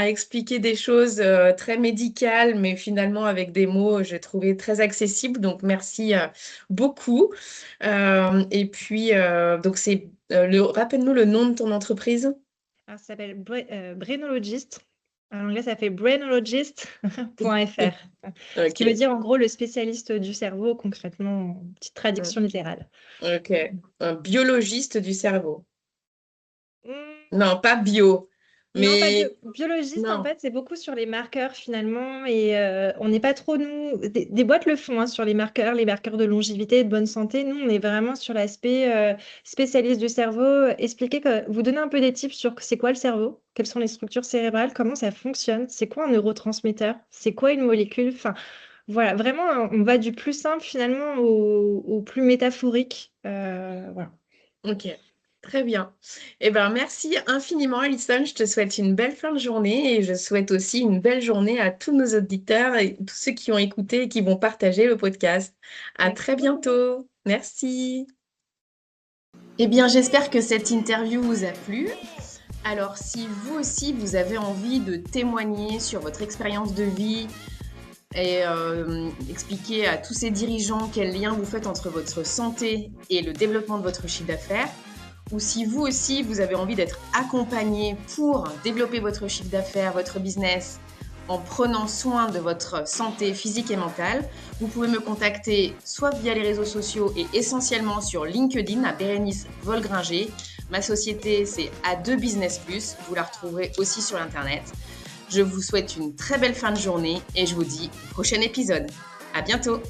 expliquer des choses très médicales, mais finalement avec des mots, j'ai trouvé très accessibles. Donc, merci beaucoup. Et puis, donc, rappelle-nous le nom de ton entreprise.
Alors, ça s'appelle Brainologist. En anglais, ça fait brainologist.fr. Ce qui veut
Ok.
dire en gros le spécialiste du cerveau, concrètement, petite traduction littérale.
Ok. Un biologiste du cerveau.
Hmm.
Non, pas bio,
Non, pas
mais
biologiste, en
non.
fait, c'est beaucoup sur les marqueurs finalement. Et on n'est pas trop, nous, des boîtes le font hein, sur les marqueurs de longévité et de bonne santé. Nous, on est vraiment sur l'aspect spécialiste du cerveau. Expliquer que vous donnez un peu des tips sur c'est quoi le cerveau, quelles sont les structures cérébrales, comment ça fonctionne, c'est quoi un neurotransmetteur, c'est quoi une molécule. Enfin, voilà, vraiment, on va du plus simple finalement au plus métaphorique. Voilà.
Ok, très bien. Eh ben, merci infiniment, Alison. Je te souhaite une belle fin de journée et je souhaite aussi une belle journée à tous nos auditeurs et tous ceux qui ont écouté et qui vont partager le podcast. À
Merci
très
beaucoup.
bientôt. Merci. Eh bien, j'espère que cette interview vous a plu. Alors, si vous aussi, vous avez envie de témoigner sur votre expérience de vie, et expliquer à tous ces dirigeants quel lien vous faites entre votre santé et le développement de votre chiffre d'affaires. Ou si vous aussi, vous avez envie d'être accompagné pour développer votre chiffre d'affaires, votre business, en prenant soin de votre santé physique et mentale, vous pouvez me contacter soit via les réseaux sociaux et essentiellement sur LinkedIn à Bérénice Volgringer. Ma société, c'est A2 Business Plus. Vous la retrouverez aussi sur Internet. Je vous souhaite une très belle fin de journée et je vous dis au prochain épisode. À bientôt!